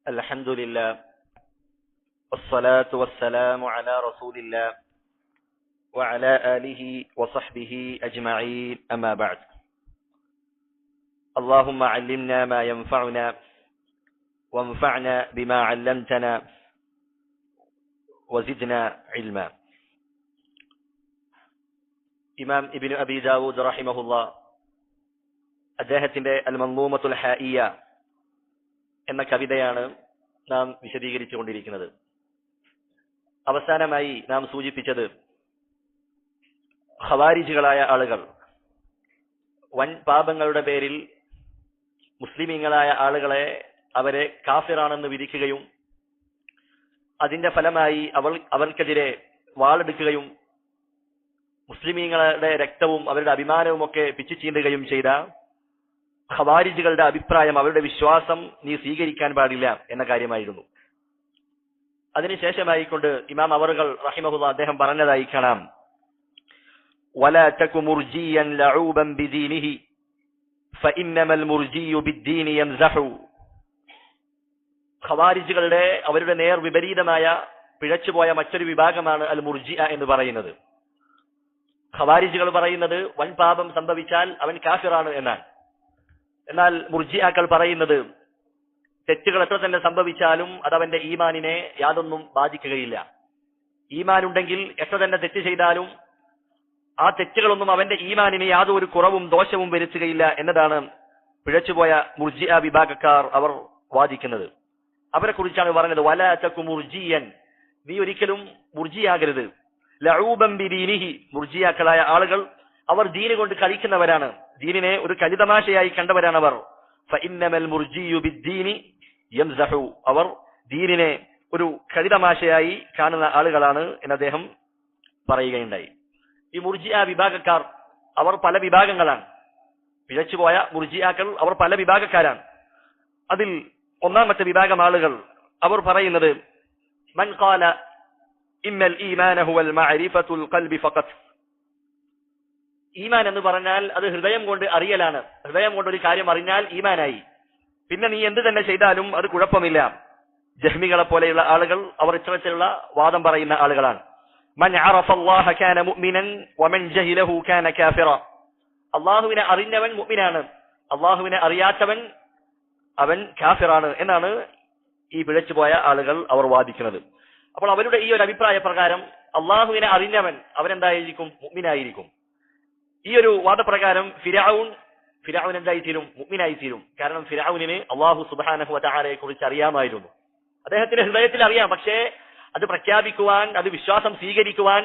الحمد لله والصلاة والسلام على رسول الله وعلى آله وصحبه أجمعين أما بعد اللهم علمنا ما ينفعنا وانفعنا بما علمتنا وزدنا علما. ഇമാം ഇബ്നു അബി ദാവൂദ് റഹിമഹുല്ലാഹ് അദ്ദേഹത്തിന്റെ അൽ മൻളൂമത്തുൽ ഹായിയ എന്ന കവിതയാണ് നാം വിശദീകരിച്ചു കൊണ്ടിരിക്കുന്നത്. അവസാനമായി നാം സൂചിപ്പിച്ചത് ഖവാരിജുകളായ ആളുകൾ വൻ പാപങ്ങളുടെ പേരിൽ മുസ്ലിമീങ്ങളായ ആളുകളെ അവരെ കാഫിറാണെന്ന് വിധിക്കുകയും അതിന്റെ ഫലമായി അവർക്കെതിരെ വാളെടുക്കുകയും മുസ്ലിമീങ്ങളുടെ രക്തവും അവരുടെ അഭിമാനവും ഒക്കെ പിച്ചു ചീന്തുകയും ചെയ്ത ഖവാരിജുകളുടെ അഭിപ്രായം, അവരുടെ വിശ്വാസം നീ സ്വീകരിക്കാൻ പാടില്ല എന്ന കാര്യമായിരുന്നു. അതിനുശേഷമായിക്കൊണ്ട് ഇമാം അവറുകൾ റഹിമഹുല്ലാഹ് അദ്ദേഹം പറഞ്ഞതായി കാണാം, വലാ തകു മുർജിയൻ ലഊബൻ ബിദീനിഹി ഫഇന്നമൽ മുർജിയു ബിദ്ദീനി യംസഹു. ഖവാരിജുകളുടെ അവരുടെ നേർ വിപരീതമായ പിഴച്ചുപോയ മറ്റൊരു വിഭാഗമാണ് അൽ മുർജിഅ എന്ന് പറയുന്നത്. ഖവാരിജുകൾ പറയുന്നത് വൻ പാപം സംഭവിച്ചാൽ അവൻ കാഫിറാണ് എന്നാണ്. എന്നാൽ മുർജിഅകൾ പറയുന്നത് തെറ്റുകൾ എത്ര തന്നെ സംഭവിച്ചാലും അതവന്റെ ഈമാനിനെ യാതൊന്നും ബാധിക്കുകയില്ല. ഈമാനുണ്ടെങ്കിൽ എത്ര തന്നെ തെറ്റ് ചെയ്താലും ആ തെറ്റുകളൊന്നും അവന്റെ ഈമാനിന് യാതൊരു കുറവും ദോഷവും വരുത്തുകയില്ല എന്നതാണ് പിഴച്ചുപോയ മുർജിഅ വിഭാഗക്കാർ അവർ വാദിക്കുന്നത്. അവരെ കുറിച്ചാണ് പറഞ്ഞത്, വലാ തകു മുർജിയൻ, നീ ഒരിക്കലും മുർജിയാകരുത്. ലഊബൻ ബിദീനിഹി, മുർജിയാക്കളായ ആളുകൾ അവർ ദീന് കൊണ്ട് കളിക്കുന്നവരാണ്, ദീനിനെ ഒരു കളിതമാശയായി കണ്ടവരാണ് അവർ. ഫഇന്നമൽ മുർജിയു ബിദ്ദീനി യംസഹു, അവർ ദീനിനെ ഒരു കളിതമാശയായി കാണുന്ന ആളുകളാണ് എന്ന് അദ്ദേഹം പറയുകയുണ്ടായി. ഈ മുർജിഅ വിഭാഗക്കാർ അവർ പല വിഭാഗങ്ങളാണ്. പിഴച്ചുപോയ മുർജിഅകൾ അവർ പല വിഭാഗക്കാരാണ്. അതിൽ ഒന്നാമത്തെ വിഭാഗം ആളുകൾ അവർ പറയുന്നത്, മൻ ഖാല ഇന്നൽ ഈമാന ഹുവൽ മഅരിഫത്തുൽ ഖൽബി ഫഖത്ത്, ഈമാൻ എന്ന് പറഞ്ഞാൽ അത് ഹൃദയം കൊണ്ട് അറിയലാണ്. ഹൃദയം കൊണ്ട് ഒരു കാര്യം അറിഞ്ഞാൽ ഈമാനായി, പിന്നെ നീ എന്ത് തന്നെ ചെയ്താലും അത് കുഴപ്പമില്ല. ജഹ്മികളെ പോലെയുള്ള ആളുകൾ അവർ ഇത്തരത്തിലുള്ള വാദം പറയുന്ന ആളുകളാണ്. മൻ അറഫ അല്ലാഹ കാന മുഅ്മിനൻ വമൻ ജഹിലഹു കാന കാഫിറ, അല്ലാഹുവിനെ അറിഞ്ഞവൻ മുഅ്മിനാണ്, അല്ലാഹുവിനെ അറിയാത്തവൻ അവൻ കാഫിറാണ് എന്നാണ് ഈ പിഴച്ചുപോയ ആളുകൾ അവർ വാദിക്കുന്നത്. അപ്പോൾ അവരുടെ ഈ ഒരു അഭിപ്രായ പ്രകാരം അല്ലാഹുവിനെ അറിഞ്ഞവൻ അവനെന്തായിരിക്കും? മുഅ്മിനായിരിക്കും. ഈ ഒരു വാദപ്രകാരം ഫിർഔൻ എന്തായിത്തീരും? മുഅ്മിനായിത്തീരും. കാരണം ഫിർഔനിന് അല്ലാഹു സുബ്ഹാനഹു വ തആലയെ കുറിച്ച് അറിയാമായിരുന്നു. അദ്ദേഹത്തിന്റെ ഹൃദയത്തിൽ അറിയാം, പക്ഷേ അത് പ്രഖ്യാപിക്കുവാൻ, അത് വിശ്വാസം സ്വീകരിക്കുവാൻ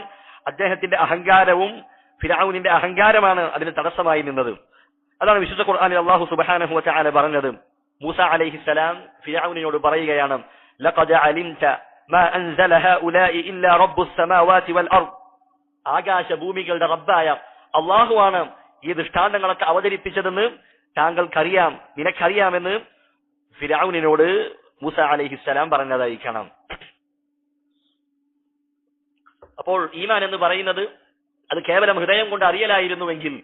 അദ്ദേഹത്തിന്റെ അഹങ്കാരവും ഫിർഔനിന്റെ അഹങ്കാരമാണ് അതിന് തടസ്സമായി നിന്നത്. അതാണ് വിശുദ്ധ ഖുർആനിൽ അല്ലാഹു സുബ്ഹാനഹു വ തആല പറഞ്ഞത്. മൂസ അലൈഹിസ്സലാം ഫിർഔനിനോട് പറയുകയാണ്, ലഖദ് അലിംത മാ അൻസല ഹഉലാഇ ഇല്ലാ റബ്ബുസ് സമാവാതി വൽ അർദ്, ആകാശഭൂമികളുടെ റബ്ബായ അള്ളാഹുവാണ് ഈ ദൃഷ്ടാന്തങ്ങളൊക്കെ അവതരിപ്പിച്ചതെന്ന് താങ്കൾക്കറിയാം, നിനക്കറിയാമെന്ന് ഫിർഔനിനോട് മൂസ അലൈഹിസ്സലാം പറഞ്ഞതായി കാണാം. അപ്പോൾ ഈമാൻ എന്ന് പറയുന്നത് അത് കേവലം ഹൃദയം കൊണ്ട് അറിയലായിരുന്നുവെങ്കിൽ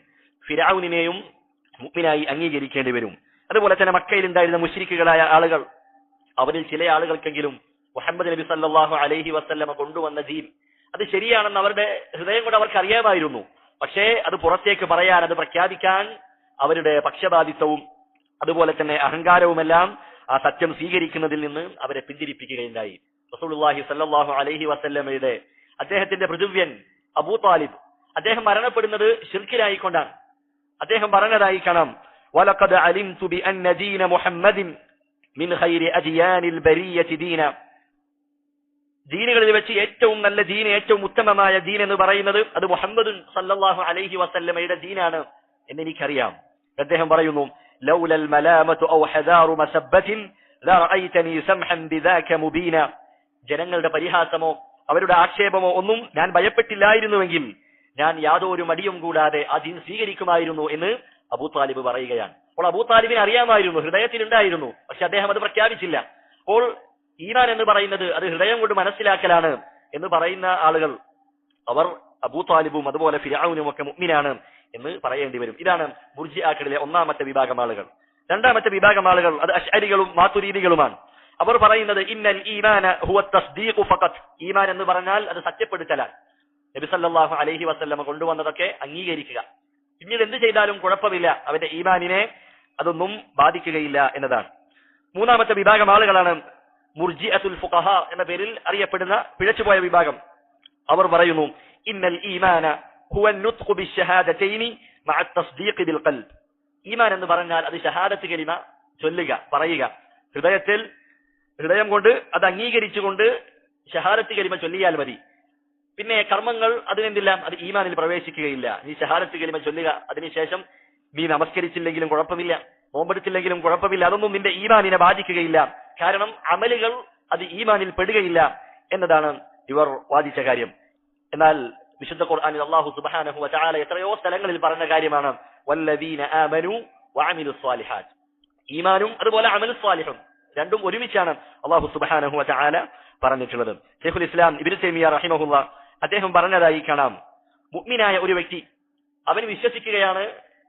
ഫിർഔനിനെയും മുഅ്മിനായി അംഗീകരിക്കേണ്ടി വരും. അതുപോലെ തന്നെ മക്കയിൽ ഉണ്ടായിരുന്ന മുശ്രിക്കുകളായ ആളുകൾ, അവരിൽ ചില ആളുകൾക്കെങ്കിലും മുഹമ്മദ് നബി സല്ലല്ലാഹു അലൈഹി വസല്ലമ കൊണ്ടുവന്ന ദീൻ അത് ശരിയാണെന്ന് അവരുടെ ഹൃദയം കൊണ്ട് അവർക്ക് അറിയാമായിരുന്നു. പക്ഷേ അത് പുറത്തേക്ക് പറയാൻ, അത് പ്രഖ്യാപിക്കാൻ അവരുടെ പക്ഷപാതിത്വവും അതുപോലെ തന്നെ അഹങ്കാരവുമെല്ലാം ആ സത്യം സ്വീകരിക്കുന്നതിൽ നിന്ന് അവരെ പിന്തിരിപ്പിക്കുകയുണ്ടായി. റസൂലുള്ളാഹി സല്ലല്ലാഹു അലൈഹി വസല്ലമയുടെ അദ്ദേഹത്തിന്റെ പൃഥുവ്യൻ അബൂ താലിബ്, അദ്ദേഹം മരണപ്പെടുന്നത് ശിർക്കിലായിക്കൊണ്ടാണ്. അദ്ദേഹം പറഞ്ഞതായി കാണാം, വലഖദ് അലിംതു ബിഅന്ന ദീന മുഹമ്മദിൻ മിൻ ഖൈരി അദിയാനിൽ ബരിയതി ദീന, ദീനുകളിൽ വെച്ച് ഏറ്റവും നല്ല ദീൻ, ഏറ്റവും ഉത്തമമായ ദീൻ എന്ന് പറയുന്നത് അത് മുഹമ്മദുൻ സല്ലല്ലാഹു അലൈഹി വസല്ലമയുടെ ദീനാണ് എന്നെനിക്കറിയാം. അദ്ദേഹം പറയുന്നു, ലൗലൽ മലാമതു ഔ ഹദാറു മസബ്ബത്തിൻ ലറഅയ്തനി സംഹൻ ബിദാക മുബീന, ജനങ്ങളുടെ പരിഹാസമോ അവരുടെ ആക്ഷേപമോ ഒന്നും ഞാൻ ഭയപ്പെട്ടില്ലായിരുന്നുവെങ്കിൽ ഞാൻ യാതൊരു മടിയും കൂടാതെ ആ ദീൻ സ്വീകരിക്കുമായിരുന്നു എന്ന് അബൂ താലിബ് പറയുകയാണ്. അപ്പോൾ അബൂ താലിബിന് അറിയാമായിരുന്നു, ഹൃദയത്തിലുണ്ടായിരുന്നു, പക്ഷെ അദ്ദേഹം അത് പ്രഖ്യാപിച്ചില്ല. അപ്പോൾ ഈമാൻ എന്ന് പറയുന്നത് അത് ഹൃദയം കൊണ്ട് മനസ്സിലാക്കലാണ് എന്ന് പറയുന്ന ആളുകൾ അവർ അബൂ താലിബും അതുപോലെ ഫിർഔനും ഒക്കെ മുഅ്മിനാണ് എന്ന് പറയേണ്ടി വരും. ഇതാണ് മുർജിഅകളിലെ ഒന്നാമത്തെ വിഭാഗം ആളുകൾ. രണ്ടാമത്തെ വിഭാഗം ആളുകൾ അത് അശ്അരികളും മാതുരീദികളുമാണ്. അവർ പറയുന്നത് ഇന്നൽ ഈമാന ഹുവ തസ്ദീഖു ഫഖത്ത്, ഈമാൻ എന്ന് പറഞ്ഞാൽ അത് സത്യപ്പെടുത്തലാണ്. നബി സല്ലല്ലാഹു അലൈഹി വസല്ലമ കൊണ്ടുവന്നതൊക്കെ അംഗീകരിക്കുക, പിന്നീട് എന്ത് ചെയ്താലും കുഴപ്പമില്ല, അവന്റെ ഈമാനിനെ അതൊന്നും ബാധിക്കുകയില്ല എന്നതാണ്. മൂന്നാമത്തെ വിഭാഗം ആളുകളാണ് മുർജിഅത്തുൽ ഫുഖഹ എന്ന പേരിൽ അറിയപ്പെടുന്ന പിഴച്ചുപോയ വിഭാഗം. അവർ പറയുന്നു ഇന്നൽ ഈമാന ഹുവ നുത്ഖു ബിശ്ശഹാദതൈനി മഅ തസ്ദീഖ് ബിൽ ഖൽബ്. ഈമാൻ എന്ന് പറഞ്ഞാൽ അത് ഷഹാദത്ത് കലിമ ചൊല്ലുക, പറയുക, ഹൃദയം കൊണ്ട് അത് അംഗീകരിച്ചുകൊണ്ട് ഷഹാദത്ത് കലിമ ചൊല്ലിയാൽ മതി. പിന്നെ കർമ്മങ്ങൾ അതിനെന്തില്ല, അത് ഈമാനിൽ പ്രവേശിക്കുകയില്ല. നീ ഷഹാദത്ത് കലിമ ചൊല്ലുക, അതിനുശേഷം നീ നമസ്കരിച്ചില്ലെങ്കിലും കുഴപ്പമില്ല, നോമ്പെടുത്തില്ലെങ്കിലും കുഴപ്പമില്ല, അതൊന്നും നിന്റെ ഈമാനിനെ ബാധിക്കുകയില്ല. കാരണം അമലുകൾ അത് ഈമാനിൽ പെടുകയില്ല എന്നതാണ് ഇവർ വാദിച്ച കാര്യം. എന്നാൽ വിശുദ്ധ ഖുർആനിൽ അല്ലാഹു സുബ്ഹാനഹു വ തആല എത്രയോ സ്ഥലങ്ങളിൽ പറഞ്ഞ കാര്യമാണ് വല്ലദീന ആമനു വഅമിലുസ് സ്വാലിഹാത്ത്. ഈമാനും അതുപോലെ അമലുസ് സ്വാലിഹും രണ്ടും ഒരുമിച്ചാണ് അല്ലാഹു സുബ്ഹാനഹു വ തആല പറഞ്ഞിട്ടുള്ളത്. ശൈഖുൽ ഇസ്ലാം ഇബ്നു തൈമിയ്യ റഹിമഹുല്ലാ അദ്ദേഹം പറഞ്ഞതായി കാണാം, മുഅ്മിനായ ഒരു വ്യക്തി അവൻ വിശ്വസിക്കുകയാണ്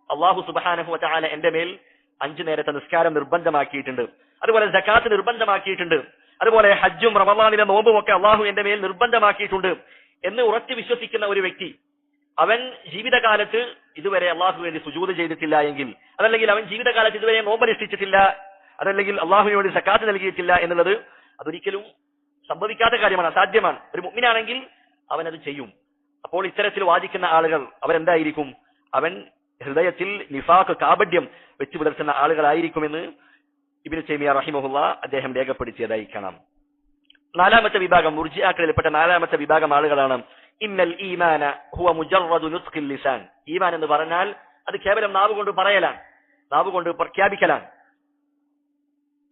അല്ലാഹു സുബ്ഹാനഹു വ തആല എന്റെ മേൽ 5 നേരത്തെ നിസ്കാരം നിർബന്ധമാക്കിയിട്ടുണ്ട്, അതുപോലെ സകാത്ത് നിർബന്ധമാക്കിയിട്ടുണ്ട്, അതുപോലെ ഹജ്ജും റമളാനിലെ നോമ്പും ഒക്കെ അല്ലാഹു എന്റെ മേൽ നിർബന്ധമാക്കിയിട്ടുണ്ട് എന്ന് ഉറച്ചു വിശ്വസിക്കുന്ന ഒരു വ്യക്തി, അവൻ ജീവിതകാലത്ത് ഇതുവരെ അള്ളാഹു വേണ്ടി സുജൂദ് ചെയ്തിട്ടില്ല എങ്കിൽ, അതല്ലെങ്കിൽ അവൻ ജീവിതകാലത്ത് ഇതുവരെ നോമ്പനുഷ്ഠിച്ചിട്ടില്ല, അതല്ലെങ്കിൽ അള്ളാഹുവിന് വേണ്ടി സക്കാത്ത് നൽകിയിട്ടില്ല എന്നുള്ളത് അതൊരിക്കലും സംഭവിക്കാത്ത കാര്യമാണ്, അസാധ്യമാണ്. ഒരു മുഅ്മിനാണെങ്കിൽ അവൻ അത് ചെയ്യും. അപ്പോൾ ഇത്തരത്തിൽ വാദിക്കുന്ന ആളുകൾ അവരെന്തായിരിക്കും? അവൻ ഹൃദയത്തിൽ നിഫാഖ്, കാപഢ്യം വെച്ചു പുലർത്തുന്ന ആളുകളായിരിക്കുമെന്ന് ഇബ്നു തൈമിയ്യ റഹിമഹുല്ലാ അദ്ദേഹം രേഖപ്പെടുത്തിയതായി കാണാം. നാലാമത്തെ വിഭാഗം, മുർജിഅകളിൽപ്പെട്ട നാലാമത്തെ വിഭാഗം ആളുകളാണ് ഇന്നൽ ഈമാന ഹുവ മുജറദു നുത്ഖിൽ ലിസാൻ. ഈമാൻ എന്ന് പറഞ്ഞാൽ അത് കേവലം നാവ് കൊണ്ട് പറയലാണ്, നാവ് കൊണ്ട് പ്രഖ്യാപിക്കലാണ്.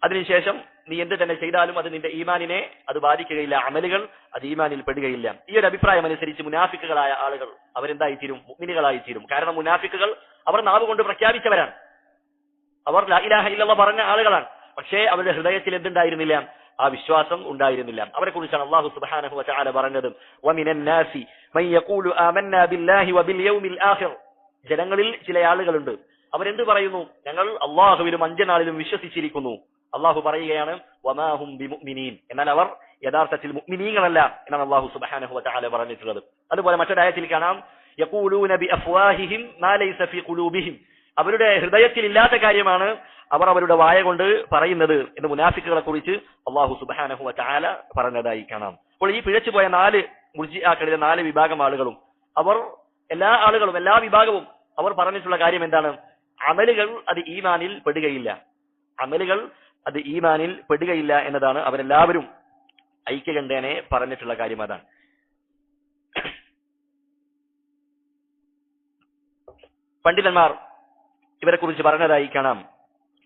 അതിനുശേഷം നീ എന്ത് തന്നെ ചെയ്താലും അത് നിന്റെ ഈമാനിനെ അത് ബാധിക്കുകയില്ല, അമലുകൾ അത് ഈമാനിൽ പെടുകയില്ല. ഈ ഒരു അഭിപ്രായം അനുസരിച്ച് മുനാഫിക്കുകളായ ആളുകൾ അവരെന്തായിത്തീരും? മുഅ്മിനുകളായിത്തീരും. കാരണം മുനാഫിക്കുകൾ അവർ നാവ് കൊണ്ട് പ്രഖ്യാപിച്ചവരാണ്, അവർ ലാ ഇലാഹ ഇല്ലല്ലാഹ് പറഞ്ഞ ആളുകളാണ്. പക്ഷേ അവരുടെ ഹൃദയത്തിൽ എന്തുണ്ടായിരുന്നില്ല? ആ വിശ്വാസം ഉണ്ടായിരുന്നില്ല. അവരെ കുറിച്ചാണ് അല്ലാഹു സുബ്ഹാനഹു വ തആല പറഞ്ഞത് വമിനൻ നാസി മൻ യഖൂലു ആമന്നാ ബില്ലാഹി വബിൽ യൗമിൽ ആഖിർ. ജനങ്ങളിൽ ചില ആളുകളുണ്ട്, അവരെന്ത് പറയുന്നു? ഞങ്ങൾ അല്ലാഹുവിലും അന്ത്യനാളിലും വിശ്വസിച്ചിരിക്കുന്നു. അല്ലാഹു പറയുകയാണ് വമാഹും ബിമുഅ്മിനീൻ, എന്നാൽ അവർ യഥാർത്ഥത്തിൽ മുഅ്മിനീങ്ങളല്ല എന്നാണ് അല്ലാഹു സുബ്ഹാനഹു വ തആല പറഞ്ഞിട്ടുള്ളത്. അതുപോലെ മറ്റൊരായത്തിൽ കാണാം യഖൂലൂന ബിഅഫ്വാഹിഹിം മാ ലൈസ ഫീ ഖുലൂബിഹിം. അവരുടെ ഹൃദയത്തിൽ ഇല്ലാത്ത കാര്യമാണ് അവർ അവരുടെ വായ കൊണ്ട് പറയുന്നത് എന്ന് മുനാഫിക്കുകളെ കുറിച്ച് അല്ലാഹു സുബ്ഹാനഹു വ തആല പറഞ്ഞതായി കാണാം. അപ്പോൾ ഈ പിഴച്ചുപോയ 4 മുർജിഅകളിലെ 4 വിഭാഗം ആളുകളും അവർ എല്ലാ ആളുകളും എല്ലാ വിഭാഗവും അവർ പറഞ്ഞിട്ടുള്ള കാര്യം എന്താണ്? അമലുകൾ അത് ഈമാനിൽ പെടുകയില്ല, അമലുകൾ അത് ഈമാനിൽ പെടുകയില്ല എന്നതാണ് അവരെല്ലാവരും ഐക്യകണ്ഠേനെ പറഞ്ഞിട്ടുള്ള കാര്യം. അതാണ് പണ്ഡിതന്മാർ ഇവരെ കുറിച്ച് പറഞ്ഞതായി കാണാം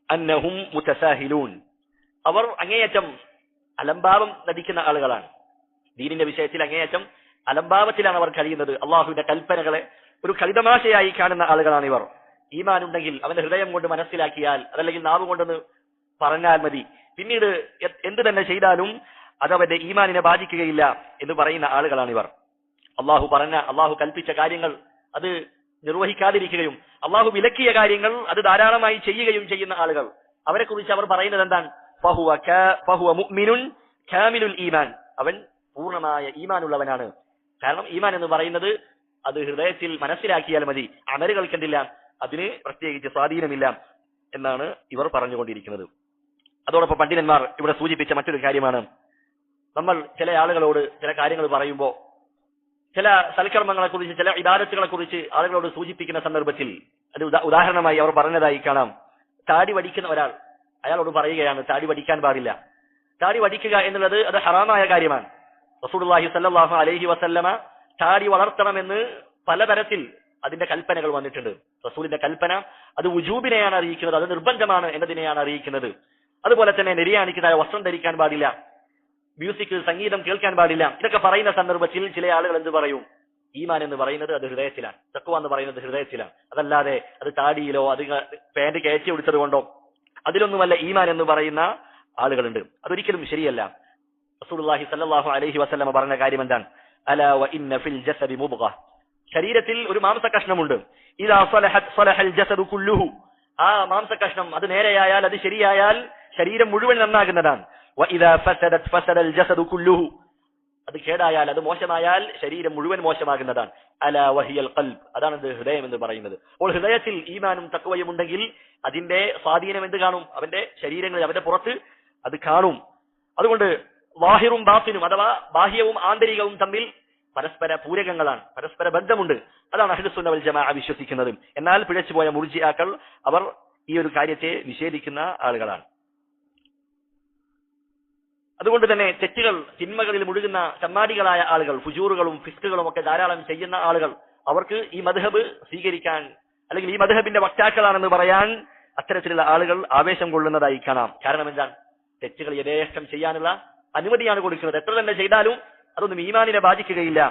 അന്നഹും മുതസാഹിലൂൻ. അവർ അങ്ങേയറ്റം അലംഭാവം നടിക്കുന്ന ആളുകളാണ്. ദീനിന്റെ വിഷയത്തിൽ അങ്ങേയറ്റം അലംഭാവത്തിലാണ് അവർ കഴിയുന്നത്. അള്ളാഹുവിന്റെ കൽപ്പനകളെ ഒരു കളിതമാശയായി കാണുന്ന ആളുകളാണ് ഇവർ. ഈമാൻ ഉണ്ടെങ്കിൽ അവന്റെ ഹൃദയം കൊണ്ട് മനസ്സിലാക്കിയാൽ, അതല്ലെങ്കിൽ നാവ് കൊണ്ടൊന്ന് പറഞ്ഞാൽ മതി, പിന്നീട് എന്ത് തന്നെ ചെയ്താലും അതവന്റെ ഈമാനിനെ ബാധിക്കുകയില്ല എന്ന് പറയുന്ന ആളുകളാണ് ഇവർ. അള്ളാഹു കൽപ്പിച്ച കാര്യങ്ങൾ അത് നിർവഹിക്കാതിരിക്കുകയും അള്ളാഹു വിലക്കിയ കാര്യങ്ങൾ അത് ധാരാളമായി ചെയ്യുകയും ചെയ്യുന്ന ആളുകൾ. അവരെ കുറിച്ച് അവർ പറയുന്നത് എന്താണ്? ഫഹുവ മുഅ്മിനുൻ കാമിലുൽ ഈമാൻ, അവൻ പൂർണ്ണമായ ഈമാൻ ഉള്ളവനാണ്. കാരണം ഈമാൻ എന്ന് പറയുന്നത് അത് ഹൃദയത്തിൽ മനസ്സിലാക്കിയാൽ മതി, അമലുകൾക്ക് എന്തില്ല, അതിന് പ്രത്യേകിച്ച് സ്വാധീനമില്ല എന്നാണ് ഇവർ പറഞ്ഞുകൊണ്ടിരിക്കുന്നത്. അതോടൊപ്പം പണ്ഡിതന്മാർ ഇവിടെ സൂചിപ്പിച്ച മറ്റൊരു കാര്യമാണ്, നമ്മൾ ചില ആളുകളോട് ചില കാര്യങ്ങൾ പറയുമ്പോൾ, ചില സൽക്കർമ്മങ്ങളെ കുറിച്ച്, ചില ഇബാദത്തുകളെ കുറിച്ച് ആളുകളോട് സൂചിപ്പിക്കുന്ന സന്ദർഭത്തിൽ അത് ഉദാഹരണമായി അവർ പറഞ്ഞതായി കാണാം. താടി വടിക്കുന്ന ഒരാൾ അയാളോട് പറയുകയാണ് താടി വടിക്കാൻ പാടില്ല. താടി വടിക്കുക എന്നുള്ളത് അത് ഹറാമായ കാര്യമാണ്. റസൂലുള്ളാഹി സ്വല്ലല്ലാഹു അലൈഹി വസല്ലമ താടി വളർത്തണമെന്ന് പലതരത്തിൽ അതിന്റെ കൽപ്പനകൾ വന്നിട്ടുണ്ട്. റസൂലിന്റെ കൽപ്പന അത് വുജൂബിനെയാണ് അറിയിക്കുന്നത്, അത് നിർബന്ധമാണ് എന്നതിനെയാണ് അറിയിക്കുന്നത്. അതുപോലെ തന്നെ നിര്യാണിക്കുന്നതായ വസ്ത്രം ധരിക്കാൻ പാടില്ല, മ്യൂസിക് സംഗീതം കേൾക്കാൻ പാടില്ല. ഇതൊക്കെ പറയുന്ന സന്ദർഭത്തിൽ ചില ആളുകൾ എന്ത് പറയും? ഈമാൻ എന്ന് പറയുന്നത് അത് ഹൃദയത്തിലാണ്, തഖ്വ എന്ന് പറയുന്നത് ഹൃദയത്തിലാണ്, അതല്ലാതെ അത് താടിയിലോ അത് പാന്റ് കയറ്റി കൊടുത്തത് കൊണ്ടോ അതിലൊന്നുമല്ല ഈമാൻ എന്ന് പറയുന്ന ആളുകളുണ്ട്. അതൊരിക്കലും ശരിയല്ല. റസൂലുള്ളാഹി സ്വല്ലല്ലാഹു അലൈഹി വസല്ലമ പറഞ്ഞ കാര്യം എന്താണ്? അലാ വ ഇന്ന ഫിൽ ജസദി മുബ്ഗ, ശരീരത്തിൽ ഒരു മാംസകഷ്ണമുണ്ട്. ഇദാ സലഹത് സലഹൽ ജസദു കുല്ലുഹു, ആ മാംസകഷ്ണം അത് നേരെയായാൽ, അത് ശരിയായാൽ ശരീരം മുഴുവൻ നന്നാകുന്നതാണ്. വഇദാ ഫസദത് ഫസദൽ ജസദു കുല്ലുഹു, അത് കേടായാൽ, അത് മോശമായാൽ ശരീരം മുഴുവൻ മോശമാകുന്നതാണ്. അലാ വഹിയൽ ഖൽബ്, അതാണ് ഹൃദയം എന്ന് പറയുന്നത്. അപ്പോൾ ഹൃദയത്തിൽ ഈമാനും തഖ്വയും ഉണ്ടെങ്കിൽ അതിന്റെ സ്വാധീനം എന്ത് കാണും? അവന്റെ ശരീരങ്ങളിൽ, അവന്റെ പുറത്ത് അത് കാണും. അതുകൊണ്ട് വാഹിറും ബാത്തിനും അഥവാ ബാഹ്യവും ആന്തരികവും തമ്മിൽ പരസ്പര പൂരകങ്ങളാണ്, പരസ്പര ബന്ധമുണ്ട്. അതാണ് അഹ്ലുസുന്ന വൽ ജമാഅ വിശ്വസിക്കുന്നത്. എന്നാൽ പിഴച്ചുപോയ മുർജിആക്കൾ അവർ ഈ ഒരു കാര്യത്തെ നിഷേധിക്കുന്ന ആളുകളാണ്. അതുകൊണ്ട് തന്നെ തെറ്റുകൾ, തിന്മകളിൽ മുഴുകുന്ന ചമ്മാടികളായ ആളുകൾ, ഫുജൂറുകളും ഫിസ്കുകളും ഒക്കെ ധാരാളം ചെയ്യുന്ന ആളുകൾ, അവർക്ക് ഈ മദ്ഹബ് സ്വീകരിക്കാൻ അല്ലെങ്കിൽ ഈ മദ്ഹബിന്റെ വക്താക്കളാണെന്ന് പറയാൻ അത്തരത്തിലുള്ള ആളുകൾ ആവേശം കൊള്ളുന്നതായി കാണാം. കാരണം എന്താണ്? തെറ്റുകൾ യഥേഷ്ടം ചെയ്യാനുള്ള അനുമതിയാണ് കൊടുക്കുന്നത്. എത്ര തന്നെ ചെയ്താലും അതൊന്നും ഈമാനിനെ ബാധിക്കുകയില്ല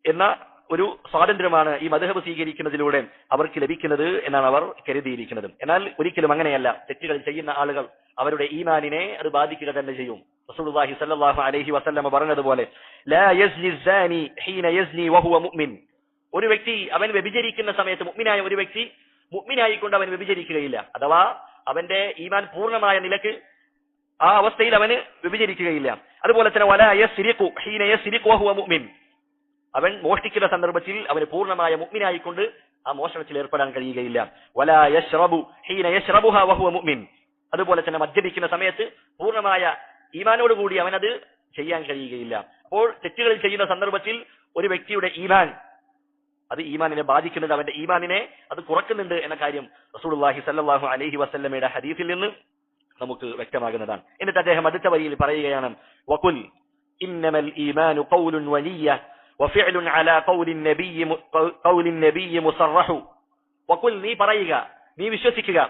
എന്ന ഒരു സ്വാതന്ത്ര്യമാണ് ഈ മദ്ഹബ് സ്വീകരിക്കുന്നതിലൂടെ അവർക്ക് ലഭിക്കുന്നത് എന്നാണ് അവർ കരുതിയിരിക്കുന്നത്. എന്നാൽ ഒരിക്കലും അങ്ങനെയല്ല. തെറ്റുകൾ ചെയ്യുന്ന ആളുകൾ അവരുടെ ഈമാനിനെ അത് ബാധിക്കുക തന്നെ ചെയ്യും. റസൂലുള്ളാഹി സ്വല്ലല്ലാഹു അലൈഹി വസല്ലം പറഞ്ഞതുപോലെ ലാ യസ്നി സാനി ഹീന യസ്നി വഹുവ മുഅ്മിൻ, ഒരു വ്യക്തി അവൻ വ്യഭിചരിക്കുന്ന സമയത്ത്, മുഅ്മിനായ ഒരു വ്യക്തി മുഅ്മിനായിക്കൊണ്ട് അവൻ വ്യഭിചരിക്കുകയില്ല. അഥവാ അവന്റെ ഈമാൻ പൂർണ്ണമായ നിലക്ക് ആ അവസ്ഥയിൽ അവന് വ്യഭിചരിക്കുകയില്ല. അതുപോലെ തന്നെ വലാ യസ്രിഖു ഹീന യസ്രിഖു വഹുവ മുഅ്മിൻ, അവൻ മോഷ്ടിക്കുന്ന സന്ദർഭത്തിൽ അവന് പൂർണ്ണമായ മുഅ്മിനായിക്കൊണ്ട് ആ മോഷണത്തിൽ ഏർപ്പെടാൻ കഴിയുകയില്ല. വലാ യശ്റബു ഹീന യശ്റബുഹ വഹുവ മുഅ്മിൻ, അതുപോലെ തന്നെ മദ്യപിക്കുന്ന സമയത്ത് പൂർണ്ണമായ ഈമാനോടുകൂടി അവനത് ചെയ്യാൻ കഴിയുകയില്ല. അപ്പോൾ തെറ്റുകൾ ചെയ്യുന്ന സന്ദർഭത്തിൽ ഒരു വ്യക്തിയുടെ ഈമാൻ, അത് ഈമാനിനെ ബാധിക്കുന്നത്, അവന്റെ ഈമാനിനെ അത് കുറക്കുന്നുണ്ട് എന്ന കാര്യം റസൂലുള്ളാഹി സ്വല്ലല്ലാഹു അലൈഹി വസല്ലമയുടെ ഹദീസിൽ നിന്ന് നമുക്ക് വ്യക്തമാകുന്നതാണ്. എന്നിട്ട് അദ്ദേഹം അടുത്ത വരിയിൽ പറയുകയാണ്, വഖുൽ ഇന്നമൽ ഈമാനു ഖൗലുൻ വനിയ്യ വഫിഅലുൻ അലാ ഖൗലിൻ നബിയ്യി മുസറഹു. വഖുൽ, നീ പറയുക, നീ വിശ്വസിക്കുക,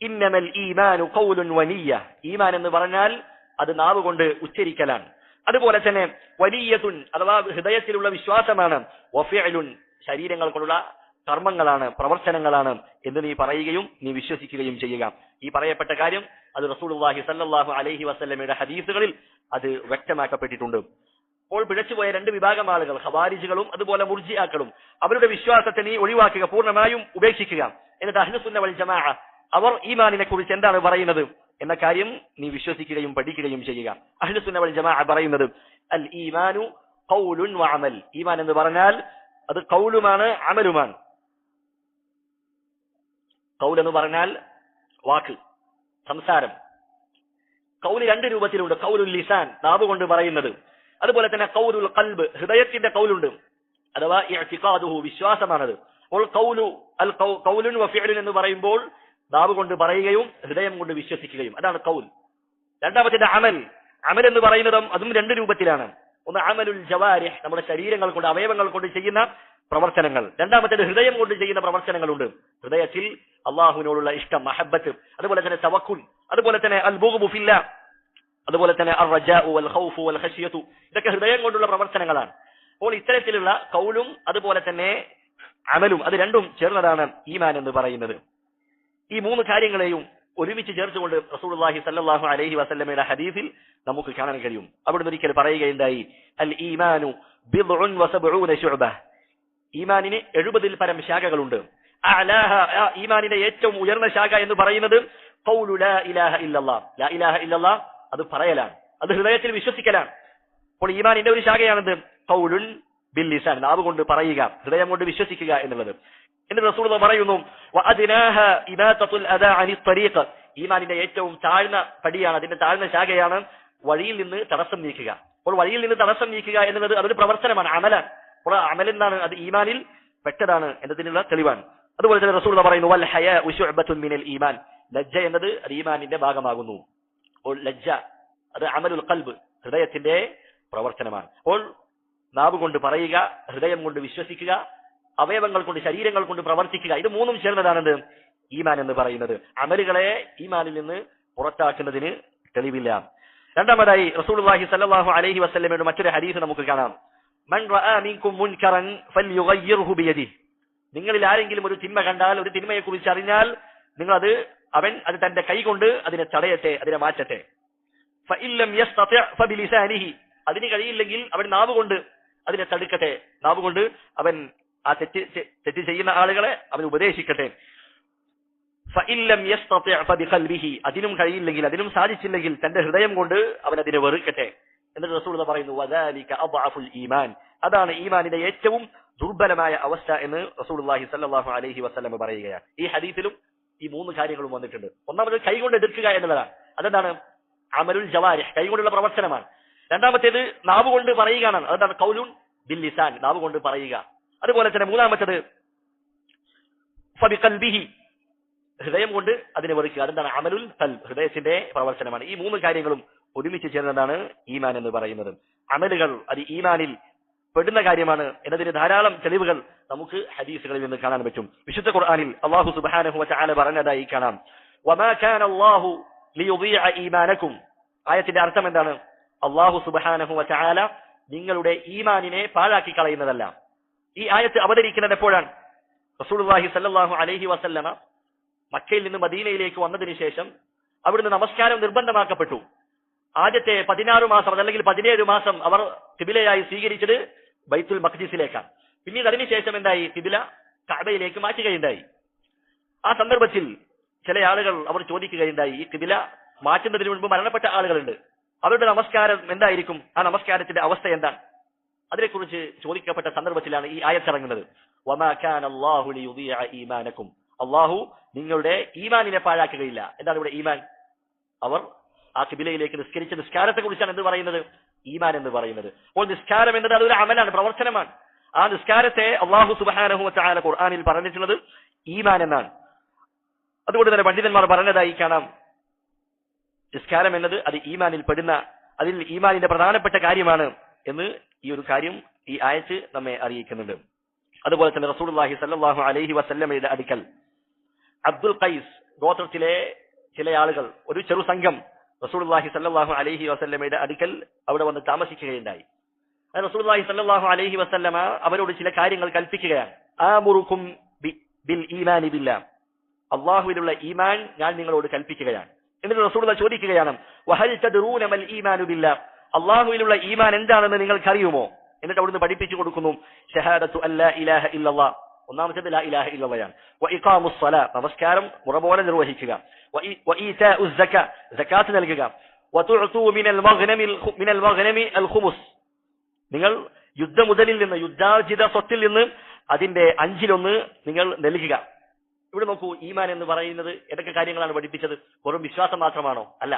ഇന്നമൽ ഈമാനു ഖൗലുൻ വനിയ്യ, ഈമാൻ എന്ന് പറഞ്ഞാൽ അത് നാവ് കൊണ്ട് ഉച്ചരിക്കലാണ്. അതുപോലെ തന്നെ വനിയ്യത്തുൻ അഥവാ ഹൃദയത്തിലുള്ള വിശ്വാസമാണ്, വഫിഅലുൻ ശരീരങ്ങൾ കൊണ്ടുള്ള കർമ്മങ്ങളാണ്, പ്രവർത്തനങ്ങളാണ് എന്ന് നീ പറയുകയും നീ വിശ്വസിക്കുകയും ചെയ്യുക. ഈ പറയപ്പെട്ട കാര്യം അത് റസൂലുള്ളാഹി സ്വല്ലല്ലാഹു അലൈഹി വസല്ലമയുടെ ഹദീസുകളിൽ അത് വ്യക്തമാക്കപ്പെട്ടിട്ടുണ്ട്. അപ്പോൾ പിഴച്ചുപോയ രണ്ട് വിഭാഗം ആളുകൾ, ഖവാരിജുകളും അതുപോലെ മുർജിആക്കളും, അവരുടെ വിശ്വാസത്തെ നീ ഒഴിവാക്കുക, പൂർണ്ണമായും ഉപേക്ഷിക്കുക. എന്നിട്ട് അഹ്ലുസുന്ന വൽ ജമാഅ അവർ ഈമാനിനെ കുറിച്ച് എന്താണ് പറയുന്നത് എന്ന കാര്യം നീ വിശ്വസിക്കുകയും പഠിക്കുകയും ചെയ്യുക. അഹ്ലുസുന്ന വൽ ജമാഅ പറയുന്നത് അൽ ഈമാനു ഖൗലുൻ വഅമൽ, ഈമാൻ എന്ന് പറഞ്ഞാൽ അത് ഖൗലുമാണ് അമലുമാണ്. ഖൗൽ എന്ന് പറഞ്ഞാൽ വാക്ക്, സംസാരം. ഖൗൽ രണ്ട് രൂപത്തിലുണ്ട്. ഖൗലുൽ ലിസാൻ, നാവ് കൊണ്ട് പറയുന്നത്. അതുപോലെ തന്നെ ഖൗലുൽ ഖൽബ്, ഹൃദയത്തിന്റെ ഖൗലുണ്ട്, അഥവാ ഇഅ്തിഖാദുഹു, വിശ്വാസമാണത്. അപ്പോൾ ഖൗലുൻ വഫിഅലുൻ എന്ന് പറയുമ്പോൾ നാവ് കൊണ്ട് പറയുകയും ഹൃദയം കൊണ്ട് വിശ്വസിക്കുകയും, അതാണ് ഖൗൽ. രണ്ടാമത്തേത് അമൽ. അമൽ എന്ന് പറയുന്നതും അതും രണ്ട് രൂപത്തിലാണ്. ഒന്ന് അമലുൽ ജവാരിഹ്, നമ്മുടെ ശരീരങ്ങൾ കൊണ്ട്, അവയവങ്ങൾ കൊണ്ട് ചെയ്യുന്ന പ്രവർത്തനങ്ങൾ. രണ്ടാമത്തേത് ഹൃദയം കൊണ്ട് ചെയ്യുന്ന പ്രവർത്തനങ്ങളുണ്ട്. ഹൃദയത്തിൽ അള്ളാഹുവിനോടുള്ള ഇഷ്ടം, മഹബ്ബത്ത്, അതുപോലെ തന്നെ തവക്കുൽ, അതുപോലെ തന്നെ അൽ ബുഗ്ദു ഫില്ലാഹ്, അതുപോലെ തന്നെ അർ റജാഉ വൽ ഖൗഫു വൽ ഖശ്യതു, ഇതൊക്കെ ഹൃദയം കൊണ്ടുള്ള പ്രവർത്തനങ്ങളാണ്. അപ്പോൾ ഇത്തരത്തിലുള്ള ഖൗലും അതുപോലെ തന്നെ അമലും, അത് രണ്ടും ചേർന്നതാണ് ഈമാൻ എന്ന് പറയുന്നത്. ഈ മൂന്ന് കാര്യങ്ങളെയും ഒരുമിച്ച് ചേർത്തുകൊണ്ട് റസൂലുള്ളാഹി സ്വല്ലല്ലാഹു അലൈഹി വസല്ലമയുടെ ഹദീസിൽ നമുക്ക് കാണാൻ കഴിയും. അവിടുന്ന് ഒരിക്കൽ പറയുകയുണ്ടായി, അൽ ഈമാനു ബിദ്ഉൻ വസബ്ഊന ശുഅബ, ഈമാനിന് 70 പരം ശാഖകളുണ്ട്. അഅലാഹ, ഈമാനിന്റെ ഏറ്റവും ഉയർന്ന ശാഖ എന്ന് പറയുന്നത് ഖൗലു ലാ ഇലാഹ ഇല്ലല്ലാഹ്, ലാ ഇലാഹ ഇല്ലല്ലാഹ് അത് പറയലാണ്, അത് ഹൃദയത്തിൽ വിശ്വസിക്കലാണ്. അപ്പോൾ ഈമാനിന്റെ ഒരു ശാഖയാണെന്ന് ഖൗലുൻ ബിൽ ലിസാൻ, നാവ് കൊണ്ട് പറയുക, ഹൃദയം കൊണ്ട് വിശ്വസിക്കുക എന്നുള്ളത്. എന്നിട്ട് റസൂലുള്ളാഹി പറയുന്നു, വഅദ്നാഹ ഇബാതത്തുൽ അദാ അനിത് ത്വരീഖ്, ഈമാനിന്റെ ഏറ്റവും താഴ്ന്ന പടിയാണ്, അതിന്റെ താഴ്ന്ന ശാഖയാണ് വഴിയിൽ നിന്ന് തടസ്സം നീക്കുക. അപ്പോൾ വഴിയിൽ നിന്ന് തടസ്സം നീക്കുക എന്നുള്ളത് അതൊരു പ്രവർത്തനമാണ്, അമലാണ്. അപ്പോൾ അമൽ എന്നാണ്, അത് ഈമാനിൽ പെട്ടതാണ് എന്നതിനുള്ള തെളിവാണ്. അതുപോലെ തന്നെ റസൂലുള്ളാഹി പറയുന്നു, വൽ ഹയാഉ ശുഅബത്തുൻ മിനൽ ഈമാൻ, ലജ്ജ എന്നത് അത് ഈമാനിന്റെ ഭാഗമാകുന്നു. അപ്പോൾ ലജ്ജ അത് അമലുൽ ഖൽബ്, ഹൃദയത്തിന്റെ പ്രവർത്തനമാണ്. അപ്പോൾ നാവ് കൊണ്ട് പറയുക, ഹൃദയം കൊണ്ട് വിശ്വസിക്കുക, അവയവങ്ങൾ കൊണ്ട്, ശരീരങ്ങൾ കൊണ്ട് പ്രവർത്തിക്കുക, ഇത് മൂന്നും ചേർന്നതാണെന്ന് ഈമാൻ എന്ന് പറയുന്നത്. അമലുകളെ ഈമാനിൽ നിന്ന് പുറത്താക്കുന്നതിന് തെളിവില്ല. രണ്ടാമതായി റസൂലുള്ളാഹി സ്വല്ലല്ലാഹു അലൈഹി വസല്ലമയുടെ മറ്റൊരു ഹദീസ് നമുക്ക് കാണാം. മൻ റആ മിൻകും മുൻകറൻ ഫൽയുഗയ്യിർഹു ബിയദിഹി, നിങ്ങളിൽ ആരെങ്കിലും ഒരു തിന്മ കണ്ടാൽ, ഒരു തിന്മയെ കുറിച്ച് അറിഞ്ഞാൽ അവൻ അത് തന്റെ കൈ കൊണ്ട് അതിനെ തടയട്ടെ, അതിനെ മാറ്റട്ടെ. ഫഇല്ലം യസ്തതി' ഫബിലിസാനിഹി, അതിന് കഴിയില്ലെങ്കിൽ അവൻ നാവ് കൊണ്ട് അതിനെ തടുക്കട്ടെ, നാവ് കൊണ്ട് അവൻ ആ തെറ്റ് ചെയ്യുന്ന ആളുകളെ അവൻ ഉപദേശിക്കട്ടെ. ഫഇല്ലം യസ്തതി' ഫബിഖൽബിഹി, അതിനും കഴിയില്ലെങ്കിൽ, അതിനും സാധിച്ചില്ലെങ്കിൽ തന്റെ ഹൃദയം കൊണ്ട് അവൻ അതിനെ വെറുക്കട്ടെ. എന്നിട്ട് റസൂൽ പറയുന്നു വദാലിക അദ്അഫുൽ ഈമാൻ, അതാണ് ഈമാനിന്റെ ഏറ്റവും ദുർബലമായ അവസ്ഥ എന്ന് റസൂലുള്ളാഹി സ്വല്ലല്ലാഹു അലൈഹി വസല്ലം പറയുകയാണ്. ഈ ഹദീസിലും ഈ മൂന്ന് കാര്യങ്ങളും വന്നിട്ടുണ്ട്. ഒന്നാമത് കൈകൊണ്ട് എതിർക്കുക എന്നുള്ളതാണ്. അതെന്താണ്? അമലുൽ ജവാരിഹ്, കൈകൊണ്ടുള്ള പ്രവർത്തനമാണ്. രണ്ടാമത്തേത് നാവ് കൊണ്ട് പറയുകയാണ്. അതെന്താണ്? ഖൗലുൻ ബിൽ ലിസാൻ, നാവ് കൊണ്ട് പറയുക. അതുപോലെ തന്നെ മൂന്നാമത്തേത് ഫബിഖൽബിഹി, ഹൃദയം കൊണ്ട് അതിനെ വെറുക്കുക. അതെന്താണ്? അമലുൽ ഖൽബ്, ഹൃദയത്തിന്റെ പ്രവർത്തനമാണ്. ഈ മൂന്ന് കാര്യങ്ങളും ഒരുമിച്ച് ചേർന്നതാണ് ഈമാൻ എന്ന് പറയുന്നത്. അമലുകൾ അത് ഈമാനിൽ പെടുന്ന കാര്യമാണ് എന്നതിന് ധാരാളം തെളിവുകൾ നമുക്ക് ഹദീസുകളിൽ നിന്ന് കാണാൻ പറ്റും. വിശുദ്ധ ഖുർആനിൽ അല്ലാഹു സുബ്ഹാനഹു വ തആല പറഞ്ഞതായി കാണാം, വമാ കാന അല്ലാഹു ലിയുദീഅ ഈമാനകും. ആയത്തിന്റെ അർത്ഥം എന്താണ്? അല്ലാഹു സുബ്ഹാനഹു വ തആല നിങ്ങളുടെ ഈമാനിനെ പാഴാക്കി കളയുന്നതല്ല. ഈ ആയത്ത് അവതരിക്കുന്നത് എപ്പോഴാണ്? റസൂലുള്ളാഹി സ്വല്ലല്ലാഹു അലൈഹി വസല്ലമ മക്കയിൽ നിന്ന് മദീനയിലേക്ക് വന്നതിന് ശേഷം അവിടുന്ന് നമസ്കാരം നിർബന്ധമാക്കപ്പെട്ടു. ആദ്യത്തെ 16 മാസം അതല്ലെങ്കിൽ 17 മാസം അവർ ഖിബിലയായി സ്വീകരിച്ചത് ബൈത്തുൽ മഖ്ദിസിലേക്കാണ്. പിന്നീട് അതിനുശേഷം എന്തായി? ഖിബില കഅബയിലേക്ക് മാറ്റുകയുണ്ടായി. ആ സന്ദർഭത്തിൽ ചില ആളുകൾ അവർ ചോദിക്കുകയുണ്ടായി, ഈ ഖിബില മാറ്റുന്നതിന് മുൻപ് മരണപ്പെട്ട ആളുകളുണ്ട്, അവരുടെ നമസ്കാരം എന്തായിരിക്കും? ആ നമസ്കാരത്തിന്റെ അവസ്ഥ എന്താണ്? അതിനെക്കുറിച്ച് ചോദിക്കപ്പെട്ട സന്ദർഭത്തിലാണ് ഈ ആയത്തിറങ്ങുന്നത്. വമാ കാന അല്ലാഹു ലിയുദീഅ ഈമാനകും, അല്ലാഹു നിങ്ങളുടെ ഈമാനിനെ പാഴാക്കുകയില്ല. എന്താണ് ഇവിടെ ഈമാൻ? അവർ ആ ഖിബിലയിലേക്ക് നിസ്കരിച്ച നിസ്കാരത്തെ കുറിച്ചാണ് എന്ത് പറയുന്നത്? ഈമാൻ എന്ന് പറയുന്നത്. അപ്പോൾ നിസ്കാരം എന്നത് അതൊരു അമലാണ്, പ്രവർത്തനമാണ്. ആ നിസ്കാരത്തെ അല്ലാഹു സുബ്ഹാനഹു വ തആല ഖുർആനിൽ പറഞ്ഞിട്ടുള്ളത് ഈമാൻ എന്നാണ്. അതുകൊണ്ട് തന്നെ പണ്ഡിതന്മാർ പറഞ്ഞതായി കാണാം, നിസ്കാരം എന്നത് അത് ഈമാനിൽ പെടുന്ന, അതിൽ ഈമാനിന്റെ പ്രധാനപ്പെട്ട കാര്യമാണ് എന്ന് ഈ ഒരു കാര്യം ഈ ആയത്ത് നമ്മെ അറിയിക്കുന്നുണ്ട്. അതുപോലെ തന്നെ റസൂലുള്ളാഹി സ്വല്ലല്ലാഹു അലൈഹി വസല്ലമയുടെ അടുക്കൽ അബ്ദുൽ ഖൈസ് ഗോത്രത്തിലെ ചില ആളുകൾ, ഒരു ചെറു സംഘം റസൂലുള്ളാഹി സ്വല്ലല്ലാഹു അലൈഹി വസല്ലമയുടെ അടുക്കൽ അവിടെ വന്ന് താമസിക്കുകയുണ്ടായി. റസൂലുള്ളാഹി സ്വല്ലല്ലാഹു അലൈഹി വസല്ലമ അവരോട് ചില കാര്യങ്ങൾ കൽപ്പിക്കുകയാണ്. ആമുറുക്കും ബിൽ ഈമാനി ബില്ലാഹ്, അല്ലാഹുവിലുള്ള ഈമാൻ ഞാൻ നിങ്ങളോട് കൽപ്പിക്കുകയാണ്. എന്നിട്ട് റസൂലുള്ളാഹി ചോദിക്കുകയാണ്, വഹൽ തദ്റൂന മൽ ഈമാനു ബില്ലാഹ്, അല്ലാഹുവിലുള്ള ഈമാൻ എന്താണെന്ന് നിങ്ങൾക്കറിയുമോ? എന്നിട്ട് അവിടുന്ന് പഠിപ്പിച്ചു കൊടുക്കുന്നു, ഷഹാദത്തു അല്ലാ ഇലാഹ ഇല്ലല്ലാഹ്, ഒന്നാമത്തേത് ലാ ഇലാഹ ഇല്ലല്ലാഹ്, വ ഇഖാമുസ് സ്വലാ, നമസ്കാരം മുറപോലെ നിർവഹിക്കുക, വ ഈതാഉസ് സക്കാ, സക്കാത്ത് നൽകുക, വ തുഅതു മിനൽ മഗ്നമി അൽ ഖുമുസ്, നിങ്ങൾ യുദ്ധമുതലിൽ നിന്ന്, യുദ്ധാർജിത സ്വത്തിൽ നിന്ന് അതിന്റെ 5-1 നിങ്ങൾ നൽകുക. ഇവിടെ നോക്കൂ, ഈമാൻ എന്ന് പറയുന്നത് ഏതൊക്കെ കാര്യങ്ങളാണ് പഠിപ്പിച്ചത്? വെറും വിശ്വാസം മാത്രമാണോ? അല്ല.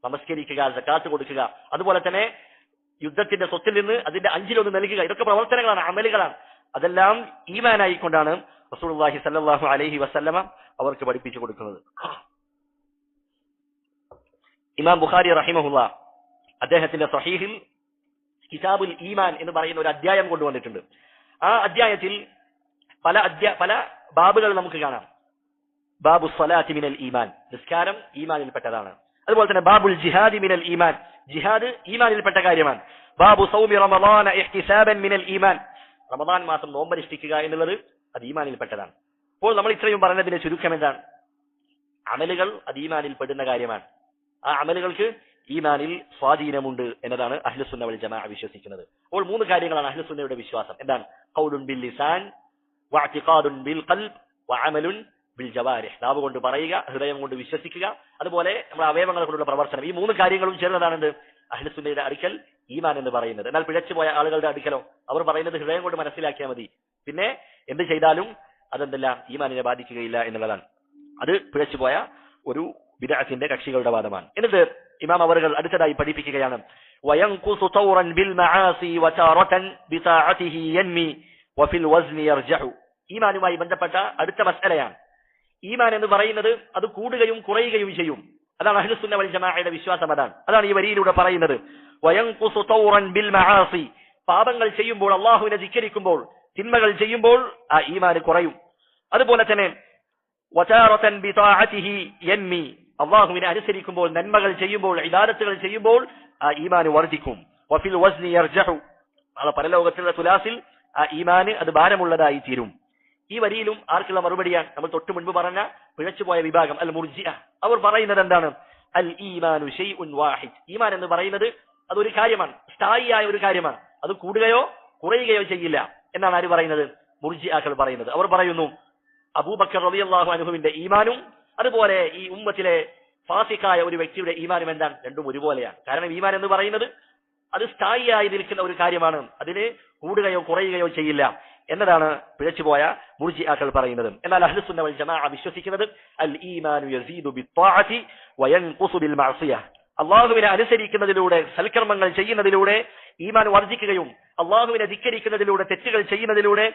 നമസ്കരിക്കുക, സക്കാത്ത് കൊടുക്കുക, അതുപോലെ തന്നെ യുദ്ധത്തിന്റെ സ്വത്തിൽ നിന്ന് അതിന്റെ 5-1 നൽകുക, ഇതൊക്കെ പ്രവർത്തനങ്ങളാണ്, അമലുകളാണ്. അതെല്ലാം ഈമാനായിക്കൊണ്ടാണ് റസൂലുള്ളാഹി സ്വല്ലല്ലാഹു അലൈഹി വസല്ലമ അവർക്ക് പഠിപ്പിച്ചു കൊടുക്കുന്നത്. ഇമാം ബുഖാരി റഹിമഹുല്ലാഹ് അദ്ദേഹത്തിന്റെ സ്വഹീഹിൽ കിതാബുൽ ഈമാൻ എന്ന് പറയുന്ന ഒരു അധ്യായം കൊണ്ടുവന്നിട്ടുണ്ട്. ആ അധ്യായത്തിൽ പല ബാബുകൾ നമുക്ക് കാണാം. ബാബു സ്വലാത്തി മിനൽ ഈമാൻ, നിസ്കാരം ഈമാനിൽപ്പെട്ടതാണ്. അതുപോലെ തന്നെ ബാബുൽ ജിഹാദി മിനൽ ഈമാൻ, ജിഹാദ് ഈമാനിൽപ്പെട്ട കാര്യമാണ്. ബാബു സൗമി റമളാന ഇഹ്തിസാബൻ മിനൽ ഈമാൻ, റമളാൻ മാസം നോമ്പനുഷ്ഠിക്കുക എന്നുള്ളത് അത് ഈമാനിൽപ്പെട്ടതാണ്. അപ്പോൾ നമ്മൾ ഇത്രയും പറഞ്ഞതിന്റെ ചുരുക്കം എന്താണ്? അമലുകൾ അത് ഈമാനിൽ പെടുന്ന കാര്യമാണ്. ആ അമലുകൾക്ക് ഈമാനിൽ സ്വാധീനമുണ്ട് എന്നതാണ് അഹ്ലുസുന്ന വൽ ജമാഅ വിശ്വസിക്കുന്നത്. അപ്പോൾ 3 കാര്യങ്ങളാണ് അഹ്ലുസുന്നയുടെ വിശ്വാസം. എന്താണ്? ഖൗലുൻ ബിൽ ലിസാൻ, വഅതിഖാദുൻ ബിൽ ഖൽബ്, വഅമലുൻ ബിൽ ജവാരിഹ്, നാവ് കൊണ്ട് പറയുക, ഹൃദയം കൊണ്ട് വിശ്വസിക്കുക, അതുപോലെ നമ്മുടെ അവയവങ്ങൾ കൊണ്ടുള്ള പ്രവർത്തനം. ഈ 3 കാര്യങ്ങളും ചേർന്നതാണ് അഹ്ലുസുന്നയുടെ അടുക്കൽ ഈമാൻ എന്ന് പറയുന്നത്. എന്നാൽ പിഴച്ചുപോയ ആളുകളുടെ അടുക്കലോ അവർ പറയുന്നത് ഹൃദയം കൊണ്ട് മനസ്സിലാക്കിയാൽ മതി, പിന്നെ എന്ത് ചെയ്താലും അതെന്തല്ല ഈമാനിനെ ബാധിക്കുകയില്ല എന്നുള്ളതാണ്. അത് പിഴച്ചുപോയ ഒരു ബിദ്അത്തിന്റെ കക്ഷികളുടെ വാദമാണ്. എന്നിട്ട് ഇമാം അവറുകൾ അടുത്തതായി പഠിപ്പിക്കുകയാണ്, വയൻഖുസു തൗറൻ ബിൽ മആസി വതാറതൻ ബിതാഅതിഹി യൻമി വഫിൽ വസ്നി യർജഉ. ഈമാനുമായി ബന്ധപ്പെട്ട അടുത്ത മസ്അലയാണ്. ഈമാൻ എന്ന് പറയുന്നത് അത് കൂടുകയും കുറയുകയും ചെയ്യും. അതാണ് അഹ്ലുസുന്ന വൽ ജമാഅയുടെ വിശ്വാസം. അതാണ് ഈ വരിയിലൂടെ പറയുന്നത്. വയൻഖുസു തൗറൻ ബിൽ മആസി, പാപങ്ങൾ ചെയ്യുമ്പോൾ, അല്ലാഹുവിനെ ധിക്കരിക്കുമ്പോൾ, തിന്മകൾ ചെയ്യുമ്പോൾ ആ ഈമാൻ കുറയും. അതുപോലെ തന്നെ വതാറതൻ ബിതാഅതിഹി യൻമി, അല്ലാഹുവിനെ അനുസരിക്കുമ്പോൾ, നന്മകൾ ചെയ്യുമ്പോൾ, ഇബാദത്തുകൾ ചെയ്യുമ്പോൾ ആ ഈമാൻ വർദ്ധിക്കും. വഫിൽ വസ്നി യർജഉ, പരലോകത്തിലുള്ള തുലാസിൽ ആ ഈമാൻ അത് ഭാരമുള്ളതായി തീരും. ഈ വരിയിലും ആർക്കുള്ള മറുപടിയാണ്? നമ്മൾ തൊട്ടു മുൻപ് പറഞ്ഞ പിഴച്ചുപോയ വിഭാഗം അൽ മുർജിഅ. അവർ പറയുന്നത് എന്താണ്? അൽ ഈമാനു ശൈഉൻ വാഹിദ്, ഈമാൻ എന്ന് പറയുന്നത് അതൊരു കാര്യമാണ്, സ്ഥായിയായ ഒരു കാര്യമാണ്, അത് കൂടുകയോ കുറയുകയോ ചെയ്യില്ല എന്നാണ് ആര് പറയുന്നത്? മുർജിഅകൾ പറയുന്നത്. അവർ പറയുന്നു അബൂബക്കർ റളിയല്ലാഹു അൻഹുവിന്റെ ഈമാനും അതുപോലെ ഈ ഉമ്മത്തിലെ ഫാസിഖായ ഒരു വ്യക്തിയുടെ ഈമാനും എന്താണ്? രണ്ടും ഒരുപോലെയാണ്. കാരണം ഈമാൻ എന്ന് പറയുന്നത് അത് സ്ഥായിയായി നിൽക്കുന്ന ഒരു കാര്യമാണ്, അതിന് കൂടുകയോ കുറയുകയോ ചെയ്യില്ല എന്നതാണ് പിഴച്ചുപോയ മുർജിഅകൾ പറയുന്നത്. എന്നാൽ അഹ്ലുസുന്ന വൽ ജമാഅ വിശ്വസിക്കുന്നത് അൽ ഈമാനു യസീദു ബിത്വാഅതി വയൻഖുസു ബിൽ മഅസിയ, അള്ളാഹുവിനെ അനുസരിക്കുന്നതിലൂടെ സൽക്കർമ്മങ്ങൾ ചെയ്യുന്നതിലൂടെ ഈമാൻ വർദ്ധിക്കുകയും അള്ളാഹുവിനെ ധിക്കരിക്കുന്നതിലൂടെ തെറ്റുകൾ ചെയ്യുന്നതിലൂടെ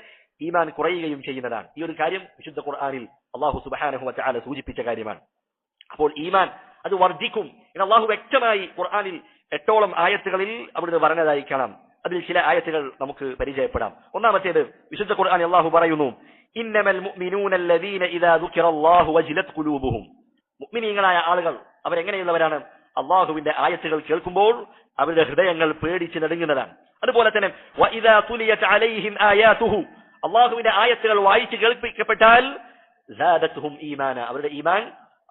ഈമാൻ കുറയുകയും ചെയ്യുന്നതാണ്. ഈ ഒരു കാര്യം വിശുദ്ധ ഖുർആനിൽ അള്ളാഹു സുബ്ഹാനഹു വ തആല സൂചിപ്പിച്ച കാര്യമാണ്. അപ്പോൾ ഈമാൻ അത് വർദ്ധിക്കും എന്ന് അള്ളാഹു വ്യക്തമായി ഖുർആനിൽ 8ഓളം ആയത്തുകളിൽ അവിടുന്ന് പറഞ്ഞതായി കാണാം. അതിൽ ചില ആയത്തുകൾ നമുക്ക് പരിചയപ്പെടാം. ഒന്നാമത്തേത് വിശുദ്ധ ഖുർആനിൽ അള്ളാഹു പറയുന്നു, ഇന്നമൽ മുഅ്മിനൂന അല്ലദീന ഇദാ ദുകിറല്ലാഹു വജിലത് ഖുലൂബുഹും. മുഅ്മിനീങ്ങളായ ആളുകൾ അവരെങ്ങനെയുള്ളവരാണ്? അള്ളാഹുവിന്റെ ആയത്തുകൾ കേൾക്കുമ്പോൾ അവരുടെ ഹൃദയങ്ങൾ പേടിച്ച് നടുങ്ങുന്നതാണ്. അതുപോലെ തന്നെ വഇദാ തുലിയത് അലൈഹിം ആയാതുഹു, അള്ളാഹുവിന്റെ ആയത്തുകൾ വായിച്ച് കേൾപ്പിക്കപ്പെട്ടാൽ സാദത്തുഹും ഈമാന, അവരുടെ ഈമാൻ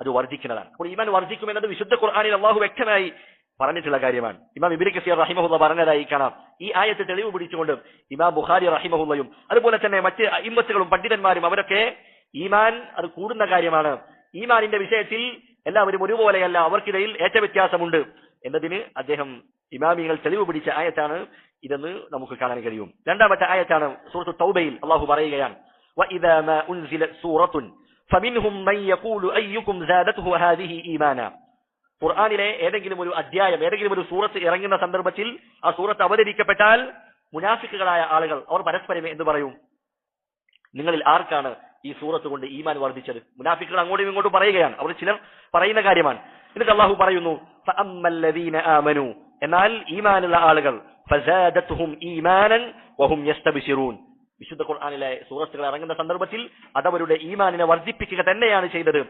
അത് വർദ്ധിക്കുന്നതാണ്. അപ്പോൾ ഈമാൻ വർദ്ധിക്കുമെന്നത് വിശുദ്ധ ഖുർആനിൽ അള്ളാഹു വ്യക്തമായി പറഞ്ഞിട്ടുള്ള കാര്യമാണ്. ഇമാം ഇബ്നു കസീർ റഹിമഹുല്ലാ പറഞ്ഞതായി കാണാം. ഈ ആയത്ത് തെളിവ് പിടിച്ചുകൊണ്ട് ഇമാം ബുഖാരി റഹിമഹുല്ലയും അതുപോലെ തന്നെ മറ്റ് അഇമ്മത്തുകളും പണ്ഡിതന്മാരും അവരൊക്കെ ഈമാൻ അത് കൂടുന്ന കാര്യമാണ്, ഈമാനിന്റെ വിഷയത്തിൽ എല്ലാവരും ഒരുപോലെയല്ല, അവർക്കിടയിൽ ഏറ്റവ്യത്യാസമുണ്ട് എന്നതിന് അദ്ദേഹം ഇമാമികൾ തെളിവ് പിടിച്ച ആയത്താണ് ഇതെന്ന് നമുക്ക് കാണാൻ കഴിയും. രണ്ടാമത്തെ ആയത്താണ് സൂറത്തു തൗബയിൽ അള്ളാഹു പറയുകയാണ്, വഇദാ മാ ഉൻസിലത് സൂറത്തുൻ ഫമിൻഹും മൻ യഖൂലു അയ്യുകും സാദതുഹു ഹാദിഹി ഈമാന. ഖുർആനിലെ ഏതെങ്കിലും ഒരു അധ്യായം, ഏതെങ്കിലും ഒരു സൂറത്ത് ഇറങ്ങുന്ന സന്ദർഭത്തിൽ ആ സൂറത്ത് അവതരിക്കപ്പെട്ടാൽ മുനാഫിക്കുകളായ ആളുകൾ അവർ പരസ്പരം എന്ത് പറയും? നിങ്ങളിൽ ആർക്കാണ് ഈ സൂറത്ത് കൊണ്ട് ഈമാൻ വർദ്ധിച്ചത്? മുനാഫിക്കുകൾ അങ്ങോട്ടും ഇങ്ങോട്ടും പറയുകയാണ്, അവർ ചിലർ പറയുന്ന കാര്യമാണ്. എന്നിട്ട് അള്ളാഹു പറയുന്നു, ഫഅമ്മല്ലദീന ആമനു, എന്നാൽ ഈമാനുള്ള ആളുകൾ ഫസാദത്തുഹും ഈമാനൻ വഹും യസ്തബ്ശിറൂൻ. വിശുദ്ധ ഖുർആനിലെ സൂറത്തുകൾ ഇറങ്ങുന്ന സന്ദർഭത്തിൽ അതവരുടെ ഈമാനിനെ വർദ്ധിപ്പിക്കുക തന്നെയാണ് ചെയ്തത്,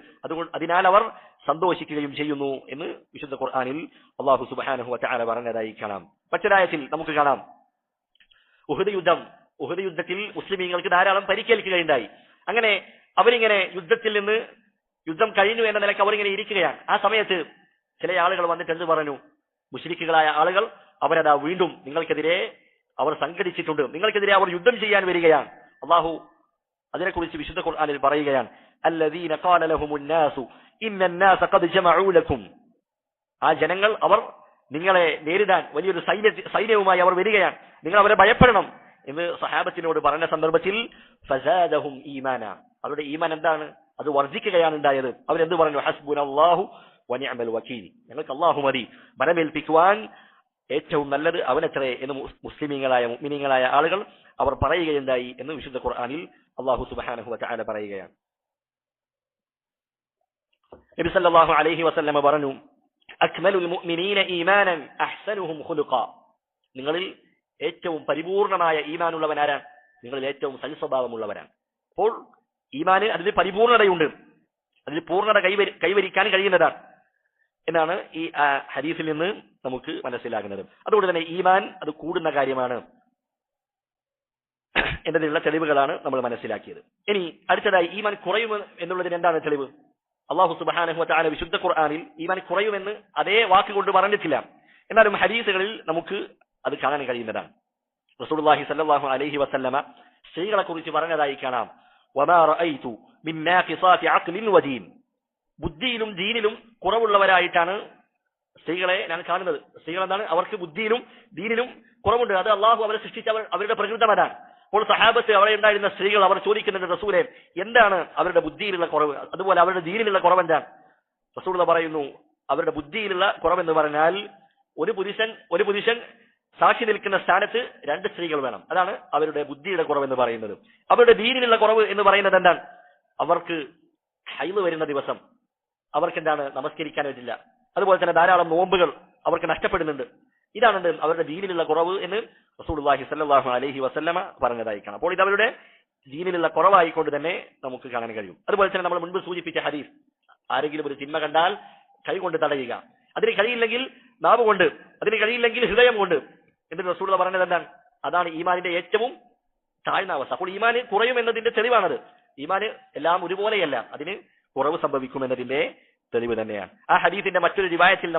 അതിനാൽ അവർ സന്തോഷിക്കുകയും ചെയ്യുന്നു എന്ന് വിശുദ്ധ ഖുർആനിൽ അല്ലാഹു സുബ്ഹാനഹു വ തആല പറഞ്ഞതായി കാണാം. മറ്റൊരായത്തിൽ നമുക്ക് കാണാം, ഉഹദ് യുദ്ധത്തിൽ മുസ്ലിമീങ്ങൾക്ക് ധാരാളം പരിക്കേൽക്കുകയുണ്ടായി. അങ്ങനെ അവരിങ്ങനെ യുദ്ധം കഴിഞ്ഞു എന്ന നിലയ്ക്ക് അവരിങ്ങനെ ഇരിക്കുകയാണ്. ആ സമയത്ത് ചില ആളുകൾ വന്നിട്ട് എന്ത് പറഞ്ഞു? മുശ്രിക്കുകളായ ആളുകൾ അവരതാ വീണ്ടും നിങ്ങൾക്കെതിരെ അവർ സംഘടിച്ചിട്ടുണ്ട്, നിങ്ങൾക്കെതിരെ അവർ യുദ്ധം ചെയ്യാൻ വരികയാണ്. അള്ളാഹു അതിനെക്കുറിച്ച് വിശുദ്ധ ഖുർആനിൽ പറയുകയാണ്, അല്ലദീന ഖാല ലഹുമുൻ നാസു ഇന്നന്നാസ ഖദ് ജമഉ ലക്കും. ആ ജനങ്ങൾ അവർ നിങ്ങളെ നേരിടാൻ വലിയൊരു സൈന്യവുമായി അവർ വരികയാണ്, നിങ്ങൾ അവരെ ഭയപ്പെടണം എന്ന് സഹാബത്തിനോട് പറഞ്ഞ സന്ദർഭത്തിൽ ഫസാദഹും ഈമാന, അവരുടെ ഈമാൻ എന്താണ്? അത് വർദ്ധിക്കുകയാണ് ഉണ്ടായത്. അവരെന്ത് പറഞ്ഞു? ഹസ്ബുനല്ലാഹു വനിഅമൽ വകീൽ, ഞങ്ങൾക്ക് അല്ലാഹു മതി, ബലമേൽപ്പിക്കുവാൻ ഏറ്റവും നല്ലത് അവനത്രേ എന്ന് മുഅ്മിനീങ്ങളായ ആളുകൾ അവർ പറയുകയുണ്ടായി എന്ന് വിശുദ്ധ ഖുർആനിൽ അല്ലാഹു സുബ്ഹാനഹു വ തആല പറയുകയാണ്. നബി സല്ലല്ലാഹു അലൈഹി വസല്ലം പറഞ്ഞു, അക്മലുൽ മുഅ്മിനീന ഈമാനൻ അഹ്സനുഹും ഖുലുഖാ, നിങ്ങളിൽ ഏറ്റവും പരിപൂർണമായ ഈമാനുള്ളവൻ ആരാണ്? നിങ്ങളിൽ ഏറ്റവും സൽസ്വഭാവമുള്ളവരാണ്. അപ്പോൾ ഈമാന് അതിന് പരിപൂർണതയുണ്ട്, അതിന് പൂർണ്ണത കൈവരിക്കാൻ കഴിയുന്നതാണ് എന്നാണ് ഈ ഹദീസിൽ നിന്ന് നമുക്ക് മനസ്സിലാകുന്നത്. അതുകൊണ്ട് തന്നെ ഈമാൻ അത് കൂടുന്ന കാര്യമാണ് എന്നതിനുള്ള തെളിവുകളാണ് നമ്മൾ മനസ്സിലാക്കിയത്. ഇനി അടുത്തതായി ഈമാൻ കുറയും എന്നുള്ളതിന് എന്താണ് തെളിവ്? അല്ലാഹു സുബ്ഹാനഹു വ തആല വിശുദ്ധ ഖുർആനിൽ ഈമാൻ കുറയുമെന്ന് അതേ വാക്കുകൊണ്ട് പറഞ്ഞിട്ടില്ല, എന്നാലും ഹദീസുകളിൽ നമുക്ക് അത് കാണാൻ കഴിയുന്നതാണ്. റസൂലുള്ളാഹി സ്വല്ലല്ലാഹു അലൈഹി വസല്ലമ സ്ത്രീകളെ കുറിച്ച് പറഞ്ഞതായി കാണാം, വമാ റഅയ്തു മിൻ നാഖിസാതി അഖ്ലിൻ വദീൻ, ബുദ്ധിയിലും ദീനിലും കുറവുള്ളവരായിട്ടാണ് സ്ത്രീകളെ ഞാൻ കാണുന്നത്. സ്ത്രീകൾ എന്താണ്? അവർക്ക് ബുദ്ധിയിലും ദീനിലും കുറവുണ്ട്. അത് അള്ളാഹു അവരെ സൃഷ്ടിച്ച അവരുടെ പ്രകൃതം അതാണ്. അപ്പോൾ സഹാബത്ത് അവിടെ ഉണ്ടായിരുന്ന സ്ത്രീകൾ അവർ ചോദിക്കുന്നുണ്ട്, റസൂലേ എന്താണ് അവരുടെ ബുദ്ധിയിലുള്ള കുറവ്, അതുപോലെ അവരുടെ ദീനിലുള്ള കുറവ് എന്താണ്? റസൂൽ പറയുന്നു, അവരുടെ ബുദ്ധിയിലുള്ള കുറവെന്ന് പറഞ്ഞാൽ ഒരു പുരുഷൻ സാക്ഷി നിൽക്കുന്ന സ്ഥാനത്ത് 2 സ്ത്രീകൾ വേണം, അതാണ് അവരുടെ ബുദ്ധിയുടെ കുറവെന്ന് പറയുന്നത്. അവരുടെ ദീനിലുള്ള കുറവ് എന്ന് പറയുന്നത് എന്താണ്? അവർക്ക് ഹൈള് വരുന്ന ദിവസം അവർക്ക് എന്താണ് നമസ്കരിക്കാൻ പറ്റില്ല, അതുപോലെ തന്നെ ധാരാളം നോമ്പുകൾ അവർക്ക് നഷ്ടപ്പെടുന്നുണ്ട്. ഇതാണ് അവരുടെ ദീനിലുള്ള കുറവ് എന്ന് റസൂലുള്ളാഹി സ്വല്ലല്ലാഹു അലൈഹി വസല്ലമ പറഞ്ഞതായി കാണാം. അപ്പോൾ ഇത് അവരുടെ ദീനിലുള്ള കുറവായിക്കൊണ്ട് തന്നെ നമുക്ക് കാണാൻ കഴിയും. അതുപോലെ തന്നെ നമ്മൾ മുൻപ് സൂചിപ്പിച്ച ഹദീസ്, ആരെങ്കിലും ഒരു തിന്മ കണ്ടാൽ കൈകൊണ്ട് തടയുക, അതിന് കഴിയില്ലെങ്കിൽ നാവ് കൊണ്ട്, അതിന് കഴിയില്ലെങ്കിൽ ഹൃദയം കൊണ്ട് എന്നിട്ട് റസൂലുള്ളാഹി പറഞ്ഞത് എന്താണ്? അതാണ് ഈമാനിന്റെ ഏറ്റവും താഴ്ന്ന അവസ്ഥ. അപ്പോൾ ഈമാന് കുറയും എന്നതിന്റെ തെളിവാണത്. ഈമാന് എല്ലാം ഒരുപോലെയല്ല, അതിന് കുറവ് സംഭവിക്കും എന്നതിന്റെ തെളിവ് തന്നെയാണ്. ആ ഹദീസിന്റെ മറ്റൊരു റിവായത്തിൽ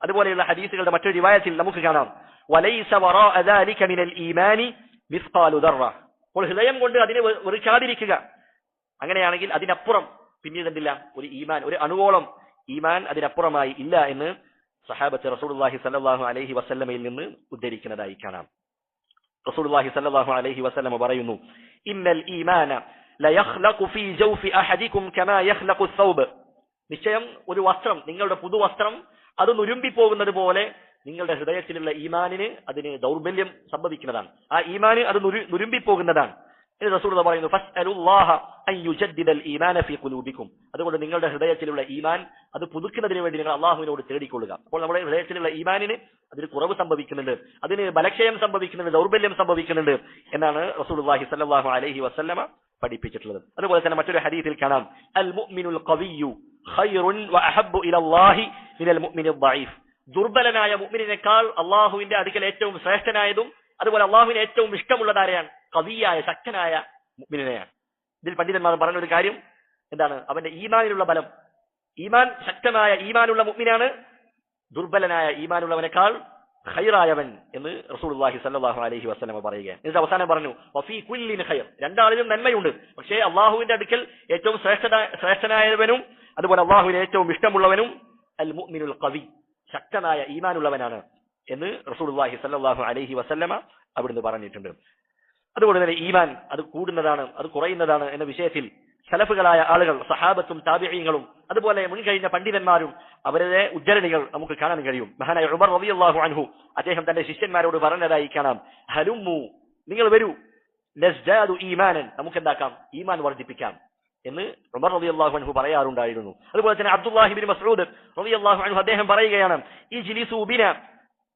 അതുപോലെയുള്ള ഹദീസുകളുടെ മറ്റൊരു റിവായത്തിൽ നമുക്ക് കാണാം, വലൈസ വറാഅ ദാലിക മിനൽ ഈമാനി മിസ്ഖാലു ദർറ. അപ്പോൾ ഹൃദയം കൊണ്ട് അതിനെ വെറുക്കാതിരിക്കുക, അങ്ങനെയാണെങ്കിൽ അതിനപ്പുറം പിന്നീട് എന്തില്ല, ഒരു ഈമാൻ, ഒരു അണുവോളം ഈമാൻ അതിനപ്പുറമായി ഇല്ല എന്ന് സഹാബത്ത് റസൂലുള്ളാഹി സ്വല്ലല്ലാഹു അലൈഹി വസല്ലമയിൽ നിന്ന് ഉദ്ധരിക്കുന്നതായി കാണാം. റസൂലുള്ളാഹി സ്വല്ലല്ലാഹു അലൈഹി വസല്ലമ പറയുന്നു, ഇന്നൽ ഈമാന ലയഖ്ലഖു ഫീ ജൗഫി അഹദികും കമാ യഖ്ലഖു الثوب. നിശ്ചയം ഒരു വസ്ത്രം, നിങ്ങളുടെ പുതുവസ്ത്രം അത് നുരുമ്പി പോകുന്നത് പോലെ നിങ്ങളുടെ ഹൃദയത്തിലുള്ള ഈമാനിന് അതിന് ദൗർബല്യം സംഭവിക്കുന്നതാണ്. ആ ഈമാന് അത് നുരുമ്പി പോകുന്നതാണ്. റസൂലുള്ളാഹി പറയുന്നു, ഫസ്അലുല്ലാഹ അൻ യുജദ്ദിദൽ ഈമാന ഫീ ഖുലൂബികും. അതുകൊണ്ട് നിങ്ങളുടെ ഹൃദയത്തിലുള്ള ഈമാൻ അത് പുതുക്കുന്നതിന് വേണ്ടി നിങ്ങൾ അള്ളാഹുവിനോട് തേടിക്കൊള്ളുക. അപ്പോൾ നമ്മുടെ ഹൃദയത്തിലുള്ള ഈമാനിന് അതിന് കുറവ് സംഭവിക്കുന്നുണ്ട്, അതിന് ബലക്ഷയം സംഭവിക്കുന്നുണ്ട്, ദൗർബല്യം സംഭവിക്കുന്നുണ്ട് എന്നാണ് റസൂലുള്ളാഹി സ്വല്ലല്ലാഹു അലൈഹി വസല്ലമ പഠിപ്പിച്ചിട്ടുള്ളത്. അതുപോലെ തന്നെ മറ്റൊരു ഹദീസിൽ കാണാം, അൽ മുഅ്മിനുൽ ഖവിയ്യു ഖൈറുൻ വഅഹബ്ബു ഇലല്ലാഹി മിനൽ മുഅ്മിനിൽ ദഈഫ്. ദുർബലനായ മുഅ്മിനിനേക്കാൾ അള്ളാഹുവിന്റെ അടുക്കൽ ഏറ്റവും ശ്രേഷ്ഠനായതും അതുപോലെ അള്ളാഹുവിന് ഏറ്റവും ഇഷ്ടമുള്ളതാരെയാണ്? കവിയായ ശക്തനായ മുഅ്മിനെയാണ്. ഇതിൽ പണ്ഡിതന്മാർ പറഞ്ഞൊരു കാര്യം എന്താണ്? അവന്റെ ഈമാനിലുള്ള ബലം. ഈമാൻ ശക്തമായ ഈമാനുള്ള മുഅ്മിനാണ് ദുർബലനായ ഈമാനുള്ളവനേക്കാൾ ഖൈറായവൻ എന്ന് റസൂലുള്ളാഹി സ്വല്ലല്ലാഹു അലൈഹി വസല്ലം പറയുകയാണ്. എന്നിട്ട് അവസാനം പറഞ്ഞു, വഫീ കുല്ലിൻ ഖൈർ. രണ്ടാളിലും നന്മയുണ്ട്. പക്ഷേ അള്ളാഹുവിന്റെ അടുക്കൽ ഏറ്റവും ശ്രേഷ്ഠനായവനും അതുപോലെ അള്ളാഹുവിന് ഏറ്റവും ഇഷ്ടമുള്ളവനും അൽ മുഅ്മിനുൽ ഖവി, ശക്തനായ ഈമാനുള്ളവനാണ് എന്ന് റസൂലുള്ളാഹി സ്വല്ലല്ലാഹു അലൈഹി വസല്ലമ അവിടുന്ന് പറഞ്ഞിട്ടുണ്ട്. അതുകൊണ്ട് തന്നെ ഈമാൻ അത് കൂടുന്നതാണ്, അത് കുറയുന്നതാണ് എന്ന വിഷയത്തിൽ സലഫുകളായ ആളുകൾ, സഹാബത്തും താബിഈങ്ങളും അതുപോലെ മുൻകഴിഞ്ഞ പണ്ഡിതന്മാരും അവരുടെ ഉദ്ധരണികൾ നമുക്ക് കാണാൻ കഴിയും. മഹാനായ ഉമർ റളിയല്ലാഹു അൻഹു അദ്ദേഹം തന്റെ ശിഷ്യന്മാരോട് പറഞ്ഞതായി കാണാം, ഹലുമ്മു, നിങ്ങൾ വരൂ, നസ്ജാദു ഈമാനൻ, നമുക്ക് എന്താക്കാം, ഈമാൻ വർദ്ധിപ്പിക്കാം എന്ന് ഉമർ റളിയല്ലാഹു അൻഹു പറയാറുണ്ടായിരുന്നു. അതുപോലെ തന്നെ അബ്ദുല്ലാഹി ഇബ്നു മസ്ഊദ് റളിയല്ലാഹു അൻഹു അദ്ദേഹം പറയുകയാണ്, ഇജ്ലിസു ബിനാ,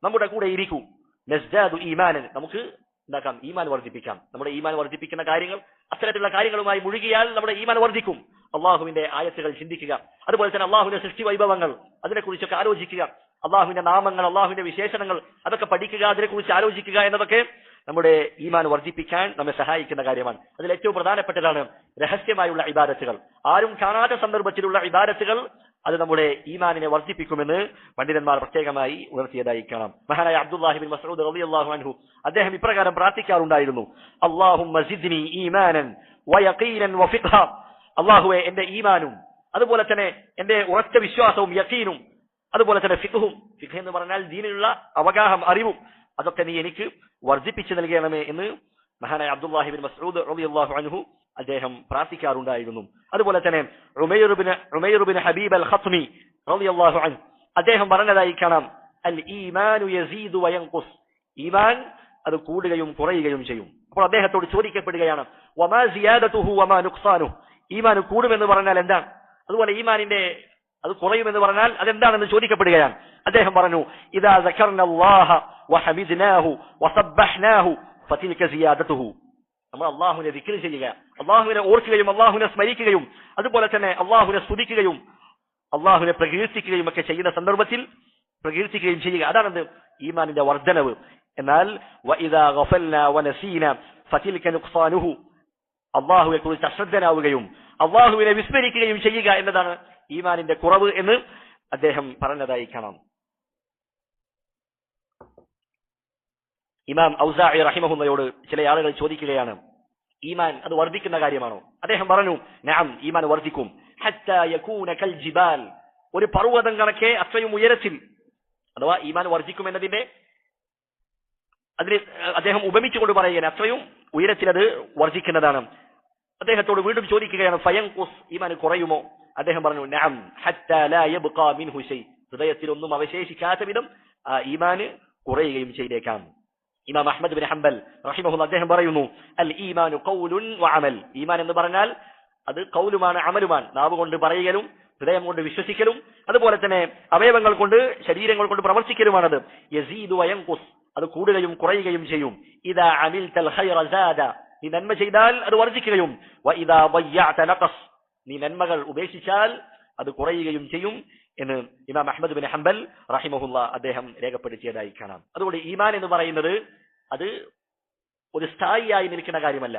നമ്മുടെ കൂടെ ഇരിക്കൂ, നസ്ജാദു ഈമാനൻ, നമുക്ക് എന്താക്കാം, ഈമാൻ വർദ്ധിപ്പിക്കാം. നമ്മുടെ ഈമാൻ വർദ്ധിപ്പിക്കുന്ന കാര്യങ്ങൾ, അത്തരത്തിലുള്ള കാര്യങ്ങളുമായി മുഴുകിയാൽ നമ്മുടെ ഈമാൻ വർദ്ധിക്കും. അള്ളാഹുവിന്റെ ആയത്തുകൾ ചിന്തിക്കുക, അതുപോലെ തന്നെ അള്ളാഹുവിന്റെ സൃഷ്ടി വൈഭവങ്ങൾ അതിനെക്കുറിച്ചൊക്കെ ആലോചിക്കുക, അള്ളാഹുവിന്റെ നാമങ്ങൾ, അള്ളാഹുവിന്റെ വിശേഷണങ്ങൾ അതൊക്കെ പഠിക്കുക, അതിനെക്കുറിച്ച് ആലോചിക്കുക എന്നതൊക്കെ നമ്മുടെ ഈമാൻ വർദ്ധിപ്പിക്കാൻ നമ്മെ സഹായിക്കുന്ന കാര്യമാണ്. അതിൽ ഏറ്റവും പ്രധാനപ്പെട്ടതാണ് രഹസ്യമായുള്ള ഇബാദത്തുകൾ, ആരും കാണാത്ത സന്ദർഭത്തിലുള്ള ഇബാദത്തുകൾ. അത് നമ്മുടെ ഈമാനിനെ വർദ്ധിപ്പിക്കുമെന്ന് പണ്ഡിതന്മാർ പ്രത്യേകമായി ഉണർത്തിയതായി കാണാം. മഹാനായ അബ്ദുല്ലാഹി ഇബ്നു മസ്ഊദ് റളിയല്ലാഹു അൻഹു അദ്ദേഹം ഇപ്രകാരം പ്രാർത്ഥിക്കാറുണ്ടായിരുന്നു, അല്ലാഹുമ്മ സിദ്നി ഈമാനൻ വയഖീനൻ വഫിഖ്ഹ. അല്ലാഹുവേ, എന്റെ ഈമാനും അതുപോലെ തന്നെ എന്റെ ഉറച്ച വിശ്വാസവും യഖീനും അതുപോലെ തന്നെ ഫിഖ്ഹും, ഫിഖ് എന്ന് പറഞ്ഞാൽ ദീനിലുള്ള അവഗാഹം, അറിവും, അതൊക്കെ നീ എനിക്ക് വർദ്ധിപ്പിച്ചു നൽകണമേ എന്ന് മഹാനായ അബ്ദുല്ലാഹി ഇബ്നു മസ്ഊദ് റളിയല്ലാഹു അൻഹു അദ്ദേഹം പ്രാർത്ഥിക്കാറുണ്ടായിരുന്നു. അതുപോലെ തന്നെ ഉമൈർ ഇബ്നു ഹബീബ് അൽ ഖത്മി റളിയല്ലാഹു അൻഹു അദ്ദേഹം പറഞ്ഞതായി കാണാം, അൽ ഈമാനു യസീദു വയൻഖുസ്, ഈമാൻ അത് കൂടുകയും കുറയുകയും ചെയ്യും. അപ്പോൾ അദ്ദേഹത്തോട് ചോദിക്കപ്പെടുകയാണ്, വമാ സിയാദതുഹു വമാ നുഖ്സാനുഹു, ഈമാൻ കൂടുമെന്ന് പറഞ്ഞാൽ എന്താണ്, അതുപോലെ ഈമാനിന്റെ അത് കുറയുമെന്ന് പറഞ്ഞാൽ അതെന്താണെന്ന് ചോദിക്കപ്പെടുകയാണ്. അദ്ദേഹം പറഞ്ഞു, ഇദാ സക്കർനല്ലാഹ വഹമിദ്നാഹു വസബ്ബഹ്നാഹു ഫതിൽക സിയാദതുഹു. നമ്മൾ അള്ളാഹുവിനെ ദിക്ർ ചെയ്യുക, അള്ളാഹുവിനെ ഓർക്കുകയും അള്ളാഹുവിനെ സ്മരിക്കുകയും അതുപോലെ തന്നെ അള്ളാഹുവിനെ സ്തുതിക്കുകയും അള്ളാഹുവിനെ പ്രകീർത്തിക്കുകയും ഒക്കെ ചെയ്യുന്ന സന്ദർഭത്തിൽ പ്രകീർത്തിക്കുകയും ചെയ്യുക, അതാണെന്ത്, ഈമാനിന്റെ വർദ്ധനവ്. എന്നാൽ വഇദാ ഗഫൽനാ വനസീന ഫതിൽക നുഖ്സാനുഹു, അള്ളാഹുവെ കുറിച്ച് അശ്രദ്ധനാവുകയും അള്ളാഹുവിനെ വിസ്മരിക്കുകയും ചെയ്യുക എന്നതാണ് ഈമാനിന്റെ കുറവ് എന്ന് അദ്ദേഹം പറഞ്ഞതായി കാണാം. ഇമാം ഔസാഇ റഹിമഹുള്ളയോട് ചില ആളുകൾ ചോദിക്കുകയാണ്, ഈമാൻ അത് വർദ്ധിക്കുന്ന കാര്യമാണോ? അദ്ദേഹം പറഞ്ഞു, നഅം, ഈമാൻ വർദ്ധിക്കും. ഹത്താ യകൂന കൽ ജിബാൽ, ഒരു പർവ്വതം കണക്കെ അത്രയും ഉയരത്തിൽ, അഥവാ ഈമാൻ വർദ്ധിക്കും എന്നതിന്റെ അതിന് അദ്ദേഹം ഉപമിച്ചുകൊണ്ട് പറയുകയാണ്, അത്രയും ഉയരത്തിൽ അത് വർദ്ധിക്കുന്നതാണ്. അദ്ദേഹത്തോട് വീണ്ടും ചോദിക്കുകയാണ്, ഫയൻഖുസ്, ഈമാൻ കുറയുമോ? അദ്ദേഹം പറഞ്ഞു, നഅം, ഹത്താ ലാ യബ്ഖാ മിൻഹു ഷൈ, ഹൃദയത്തിൽ ഒന്നും അവശേഷിക്കാത്ത വിധം ആ ഈമാൻ കുറയുകയും ചെയ്തേക്കാം. ഇമാം അഹ്മദ് ബിൻ ഹംബൽ റഹിമഹുല്ലാഹ് അദ്ദേഹം പറയുന്നു, അൽ ഈമാനു ഖൗലുൻ വഅമൽ, ഈമാൻ എന്ന് പറഞ്ഞാൽ അത് ഖൗലുമാണ്, അമലുമാണ്, നാവ് കൊണ്ട് പറയലും ഹൃദയം കൊണ്ട് വിശ്വസിക്കലും അതുപോലെ തന്നെ അവയവങ്ങൾ കൊണ്ട് ശരീരങ്ങൾ കൊണ്ട് പ്രവർത്തിക്കലുമാണത്. യസീദു വയൻഖുസ്, അത് കൂടുകയും കുറയുകയും ചെയ്യും. ഇദാ അമിൽതൽ ഖൈറ സാദ, നീ നന്മ ചെയ്താൽ അത് വർദ്ധിക്കുകയും, വഇദാ ضيعت നഖസ്, നീ നന്മകൾ ഉപേക്ഷിച്ചാൽ അത് കുറയുകയും ചെയ്യും എന്ന് ഇമാം അഹ്മദ് ബിൻ ഹംബൽ റഹിമഹുല്ലാഹ് അദ്ദേഹം രേഖപ്പെടുത്തിയതായി കാണാം. അതുകൊണ്ട് ഈമാൻ എന്ന് പറയുന്നത് അത് ഒരു സ്ഥായിയായി നിൽക്കുന്ന കാര്യമല്ല.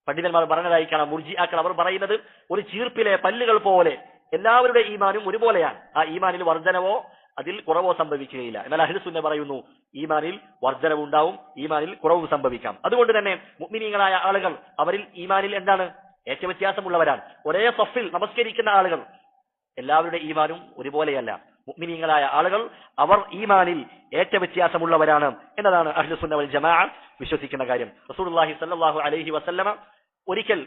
പണ്ഡിതന്മാർ പറഞ്ഞതായി കാണാം, മുർജിആക്കൾ അവർ പറയുന്നത് ഒരു ചീർപ്പിലെ പല്ലുകൾ പോലെ എല്ലാവരുടെ ഈമാനും ഒരുപോലെയാണ്. ആ ഈമാനിൽ വർധനവോ അതിൽ കുറവോ സംഭവിക്കുകയില്ല. എന്നാൽ അഹ്ലു സുന്ന പറയുന്നു, ഈമാനിൽ വർധനവ് ഉണ്ടാവും, ഈമാനിൽ കുറവ് സംഭവിക്കാം. അതുകൊണ്ട് തന്നെ മുഅ്മിനീങ്ങളായ ആളുകൾ അവരിൽ ഈമാനിൽ എന്താണ് വ്യത്യാസമുള്ളവരാണ്. ഒരേ സഫിൽ നമസ്കരിക്കുന്ന ആളുകൾ എല്ലാവരുടെ ഈമാനും ഒരുപോലെയല്ല. മുഅ്മിനീങ്ങളായ ആളുകൾ അവർ ഈമാനിൽ വ്യത്യാസമുള്ളവരാണ് എന്നതാണ് അഹ്ലുസുന്ന വൽ ജമാഅ വിശ്വസിക്കുന്ന കാര്യം. റസൂലുള്ളാഹി സ്വല്ലല്ലാഹു അലൈഹി വസല്ലമ ഒരിക്കൽ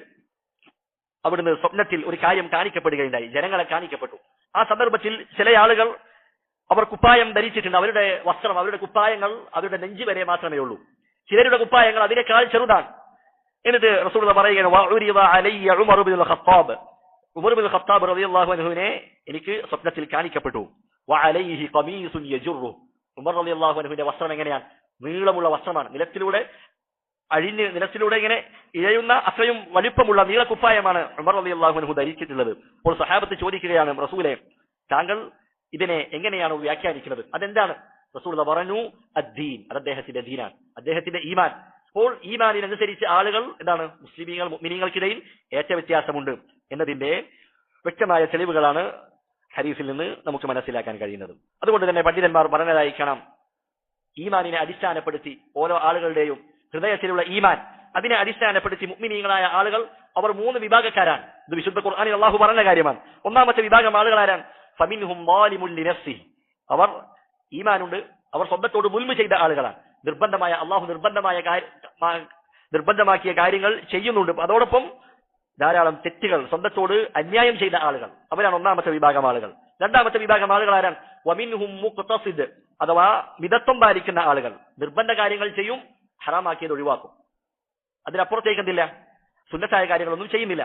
അവിടുന്ന് സ്വപ്നത്തിൽ ഒരു കാര്യം കാണിക്കപ്പെടുകയുണ്ടായി, ജനങ്ങളെ കാണിക്കപ്പെട്ടു. ആ സന്ദർഭത്തിൽ ചില ആളുകൾ അവർ കുപ്പായം ധരിച്ചിട്ടുണ്ട്. അവരുടെ വസ്ത്രം, അവരുടെ കുപ്പായങ്ങൾ അവരുടെ നെഞ്ച് വരെ മാത്രമേ ഉള്ളൂ. ചിലരുടെ കുപ്പായങ്ങൾ അതിനേക്കാൾ ചെറുതാണ്. എന്നിട്ട് റസൂലുള്ളാഹി പറയുകയാണ്, വഉരിദ അലയ്യ ഉമർ ഇബ്നുൽ ഖത്താബ്, ഉമർ ഇബ്നുൽ ഖത്താബ് റളിയല്ലാഹു അൻഹുവിനെ എനിക്ക് സ്വപ്നത്തിൽ കാണിക്കപ്പെട്ടു. വഅലൈഹി ഖമീസുൻ യജുറു, ഉമർ റളിയല്ലാഹു അൻഹുവിന്റെ വസ്ത്രം എങ്ങനെയാണ്? നീളമുള്ള വസ്ത്രമാണ്. നിലത്തിലൂടെ ഇങ്ങനെ ഇഴയുന്ന അത്രയും വലിപ്പമുള്ള നീളക്കുപ്പായമാണ് ഉമർ റളിയല്ലാഹു അൻഹു ധരിച്ചിട്ടുള്ളത്. അപ്പോൾ സഹാബത്ത് ചോദിക്കുകയാണ്, റസൂലേ, താങ്കൾ ഇതിനെ എങ്ങനെയാണ് വ്യാഖ്യാനിക്കുന്നത്? അതെന്താണ്? റസൂലുള്ളാഹി പറഞ്ഞു, അദ്ദീൻ, അത് അദ്ദേഹത്തിന്റെ ദീനാണ്, അദ്ദേഹത്തിന്റെ ഈമാൻ. അപ്പോൾ ഈമാനിനനുസരിച്ച് ആളുകൾ എന്താണ്? മുസ്ലിമീങ്ങൾ, മുഅ്മിനീങ്ങൾക്കിടയിൽ വ്യത്യാസമുണ്ട് എന്നതിന്റെ വ്യക്തമായ തെളിവുകളാണ് ഹദീസിൽ നിന്ന് നമുക്ക് മനസ്സിലാക്കാൻ കഴിയുന്നത്. അതുകൊണ്ട് തന്നെ പണ്ഡിതന്മാർ പറഞ്ഞതായി കാണാം, ഈമാനിനെ അടിസ്ഥാനപ്പെടുത്തി ഓരോ ആളുകളുടെയും ഹൃദയത്തിലുള്ള ഈമാൻ, അതിനെ അടിസ്ഥാനപ്പെടുത്തി മുഅ്മിനീങ്ങളായ ആളുകൾ അവർ 3 വിഭാഗക്കാരാണ്. ഇത് വിശുദ്ധ ഖുർആനിൽ അല്ലാഹു പറഞ്ഞ കാര്യമാണ്. ഒന്നാമത്തെ വിഭാഗം ആളുകൾ ആരാണ്? ഫമിൻഹും ളാലിമുൻ ലിനഫ്സിഹി, അവർ ഈമാനുണ്ട്, അവർ സ്വന്തത്തോട് മുൽമ ചെയ്ത ആളുകളാണ്. അല്ലാഹു നിർബന്ധമാക്കിയ കാര്യങ്ങൾ ചെയ്യുന്നുണ്ട്, അതോടൊപ്പം ധാരാളം തെറ്റുകൾ, സ്വന്തത്തോട് അന്യായം ചെയ്ത ആളുകൾ, അവരാണ് ഒന്നാമത്തെ വിഭാഗം ആളുകൾ. രണ്ടാമത്തെ വിഭാഗം ആളുകൾ ആരാണ്? വമിൻഹും മുഖ്തസിദ്, അഥവാ മിതത്വം പാലിക്കുന്ന ആളുകൾ. നിർബന്ധ കാര്യങ്ങൾ ചെയ്യും, ഹറാമാക്കിയത് ഒഴിവാക്കും, അതിനപ്പുറത്തേക്ക് എന്തില്ല, സുന്നത്തായ കാര്യങ്ങളൊന്നും ചെയ്യുന്നില്ല.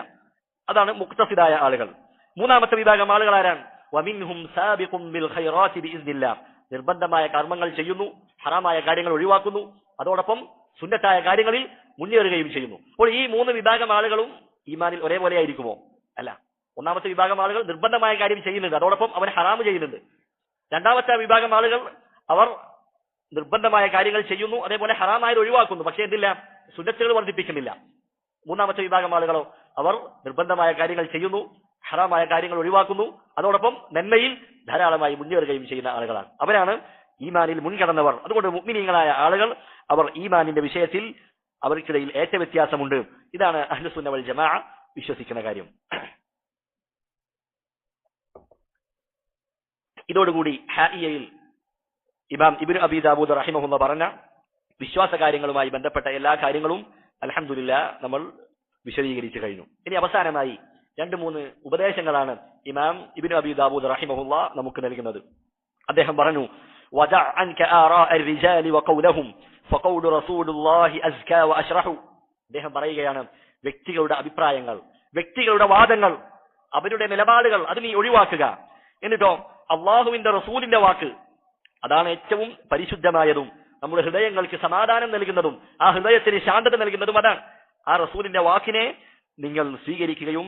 അതാണ് മുഖ്തസിദായ ആളുകൾ. മൂന്നാമത്തെ വിഭാഗം ആളുകൾ ആരാണ്? വമിൻഹും സാബിഖും ബിൽ ഖൈറാത്തി ബിഇസ്നില്ലാഹ്, നിർബന്ധമായ കർമ്മങ്ങൾ ചെയ്യുന്നു, ഹറാമായ കാര്യങ്ങൾ ഒഴിവാക്കുന്നു, അതോടൊപ്പം സുന്നത്തായ കാര്യങ്ങളിൽ മുന്നേറുകയും ചെയ്യുന്നു. അപ്പോൾ ഈ 3 വിഭാഗം ആളുകളും ഈമാനിൽ ഒരേപോലെ ആയിരിക്കുമോ? അല്ല. ഒന്നാമത്തെ വിഭാഗം ആളുകൾ നിർബന്ധമായ കാര്യം ചെയ്യുന്നുണ്ട്, അതോടൊപ്പം അവൻ ഹറാമ് ചെയ്യുന്നുണ്ട്. രണ്ടാമത്തെ വിഭാഗം ആളുകൾ അവർ നിർബന്ധമായ കാര്യങ്ങൾ ചെയ്യുന്നു, അതേപോലെ ഹറാമായത് ഒഴിവാക്കുന്നു, പക്ഷേ എന്തില്ല, സുന്നത്തുകൾ വർദ്ധിപ്പിക്കുന്നില്ല. മൂന്നാമത്തെ വിഭാഗം ആളുകളോ അവർ നിർബന്ധമായ കാര്യങ്ങൾ ചെയ്യുന്നു, ഹറാമായ കാര്യങ്ങൾ ഒഴിവാക്കുന്നു, അതോടൊപ്പം നന്മയിൽ ധാരാളമായി മുന്നേറുകയും ചെയ്യുന്ന ആളുകളാണ്. അവരാണ് ഈമാനിൽ മുൻകടന്നവർ. അതുകൊണ്ട് മുഅ്മിനീങ്ങളായ ആളുകൾ അവർ ഈമാനിന്റെ വിഷയത്തിൽ അവർക്കിടയിൽ വ്യത്യാസമുണ്ട്. ഇതാണ് അഹ്ലുസുന്ന വൽ ജമാഅ വിശ്വസിക്കുന്ന കാര്യം. ഇതോടുകൂടി ഹാഇയയിൽ ഇമാം ഇബ്നു അബീ ദാവൂദ് റഹിമഹുല്ലാഹ് പറഞ്ഞ വിശ്വാസ കാര്യങ്ങളുമായി ബന്ധപ്പെട്ട എല്ലാ കാര്യങ്ങളും അൽഹംദുലില്ലാഹ് നമ്മൾ വിശദീകരിച്ചു കഴിഞ്ഞു. ഇനി അവസാനമായി 2-3 ഉപദേശങ്ങളാണ് ഇമാം ഇബ്നു അബീ ദാവൂദ് റഹിമഹുല്ലാഹ് നമുക്ക് നൽകുന്നത്. അദ്ദേഹം പറഞ്ഞു, വദഅ അൻക ആറാഅ الرجال وقولهم فقول رسول الله أزكى وأشرح. അദ്ദേഹം പറയുകയാണ്, വ്യക്തികളുടെ അഭിപ്രായങ്ങൾ, വ്യക്തികളുടെ വാദങ്ങൾ, അവരുടെ നിലപാടുകൾ അത് നീ ഒഴിവാക്കുക. എന്നിട്ടോ അള്ളാഹുവിന്റെ റസൂലിന്റെ വാക്ക്, അതാണ് ഏറ്റവും പരിശുദ്ധമായതും നമ്മുടെ ഹൃദയങ്ങൾക്ക് സമാധാനം നൽകുന്നതും ആ ഹൃദയത്തിന് ശാന്തത നൽകുന്നതും അതാണ്. ആ റസൂലിന്റെ വാക്കിനെ നിങ്ങൾ സ്വീകരിക്കുകയും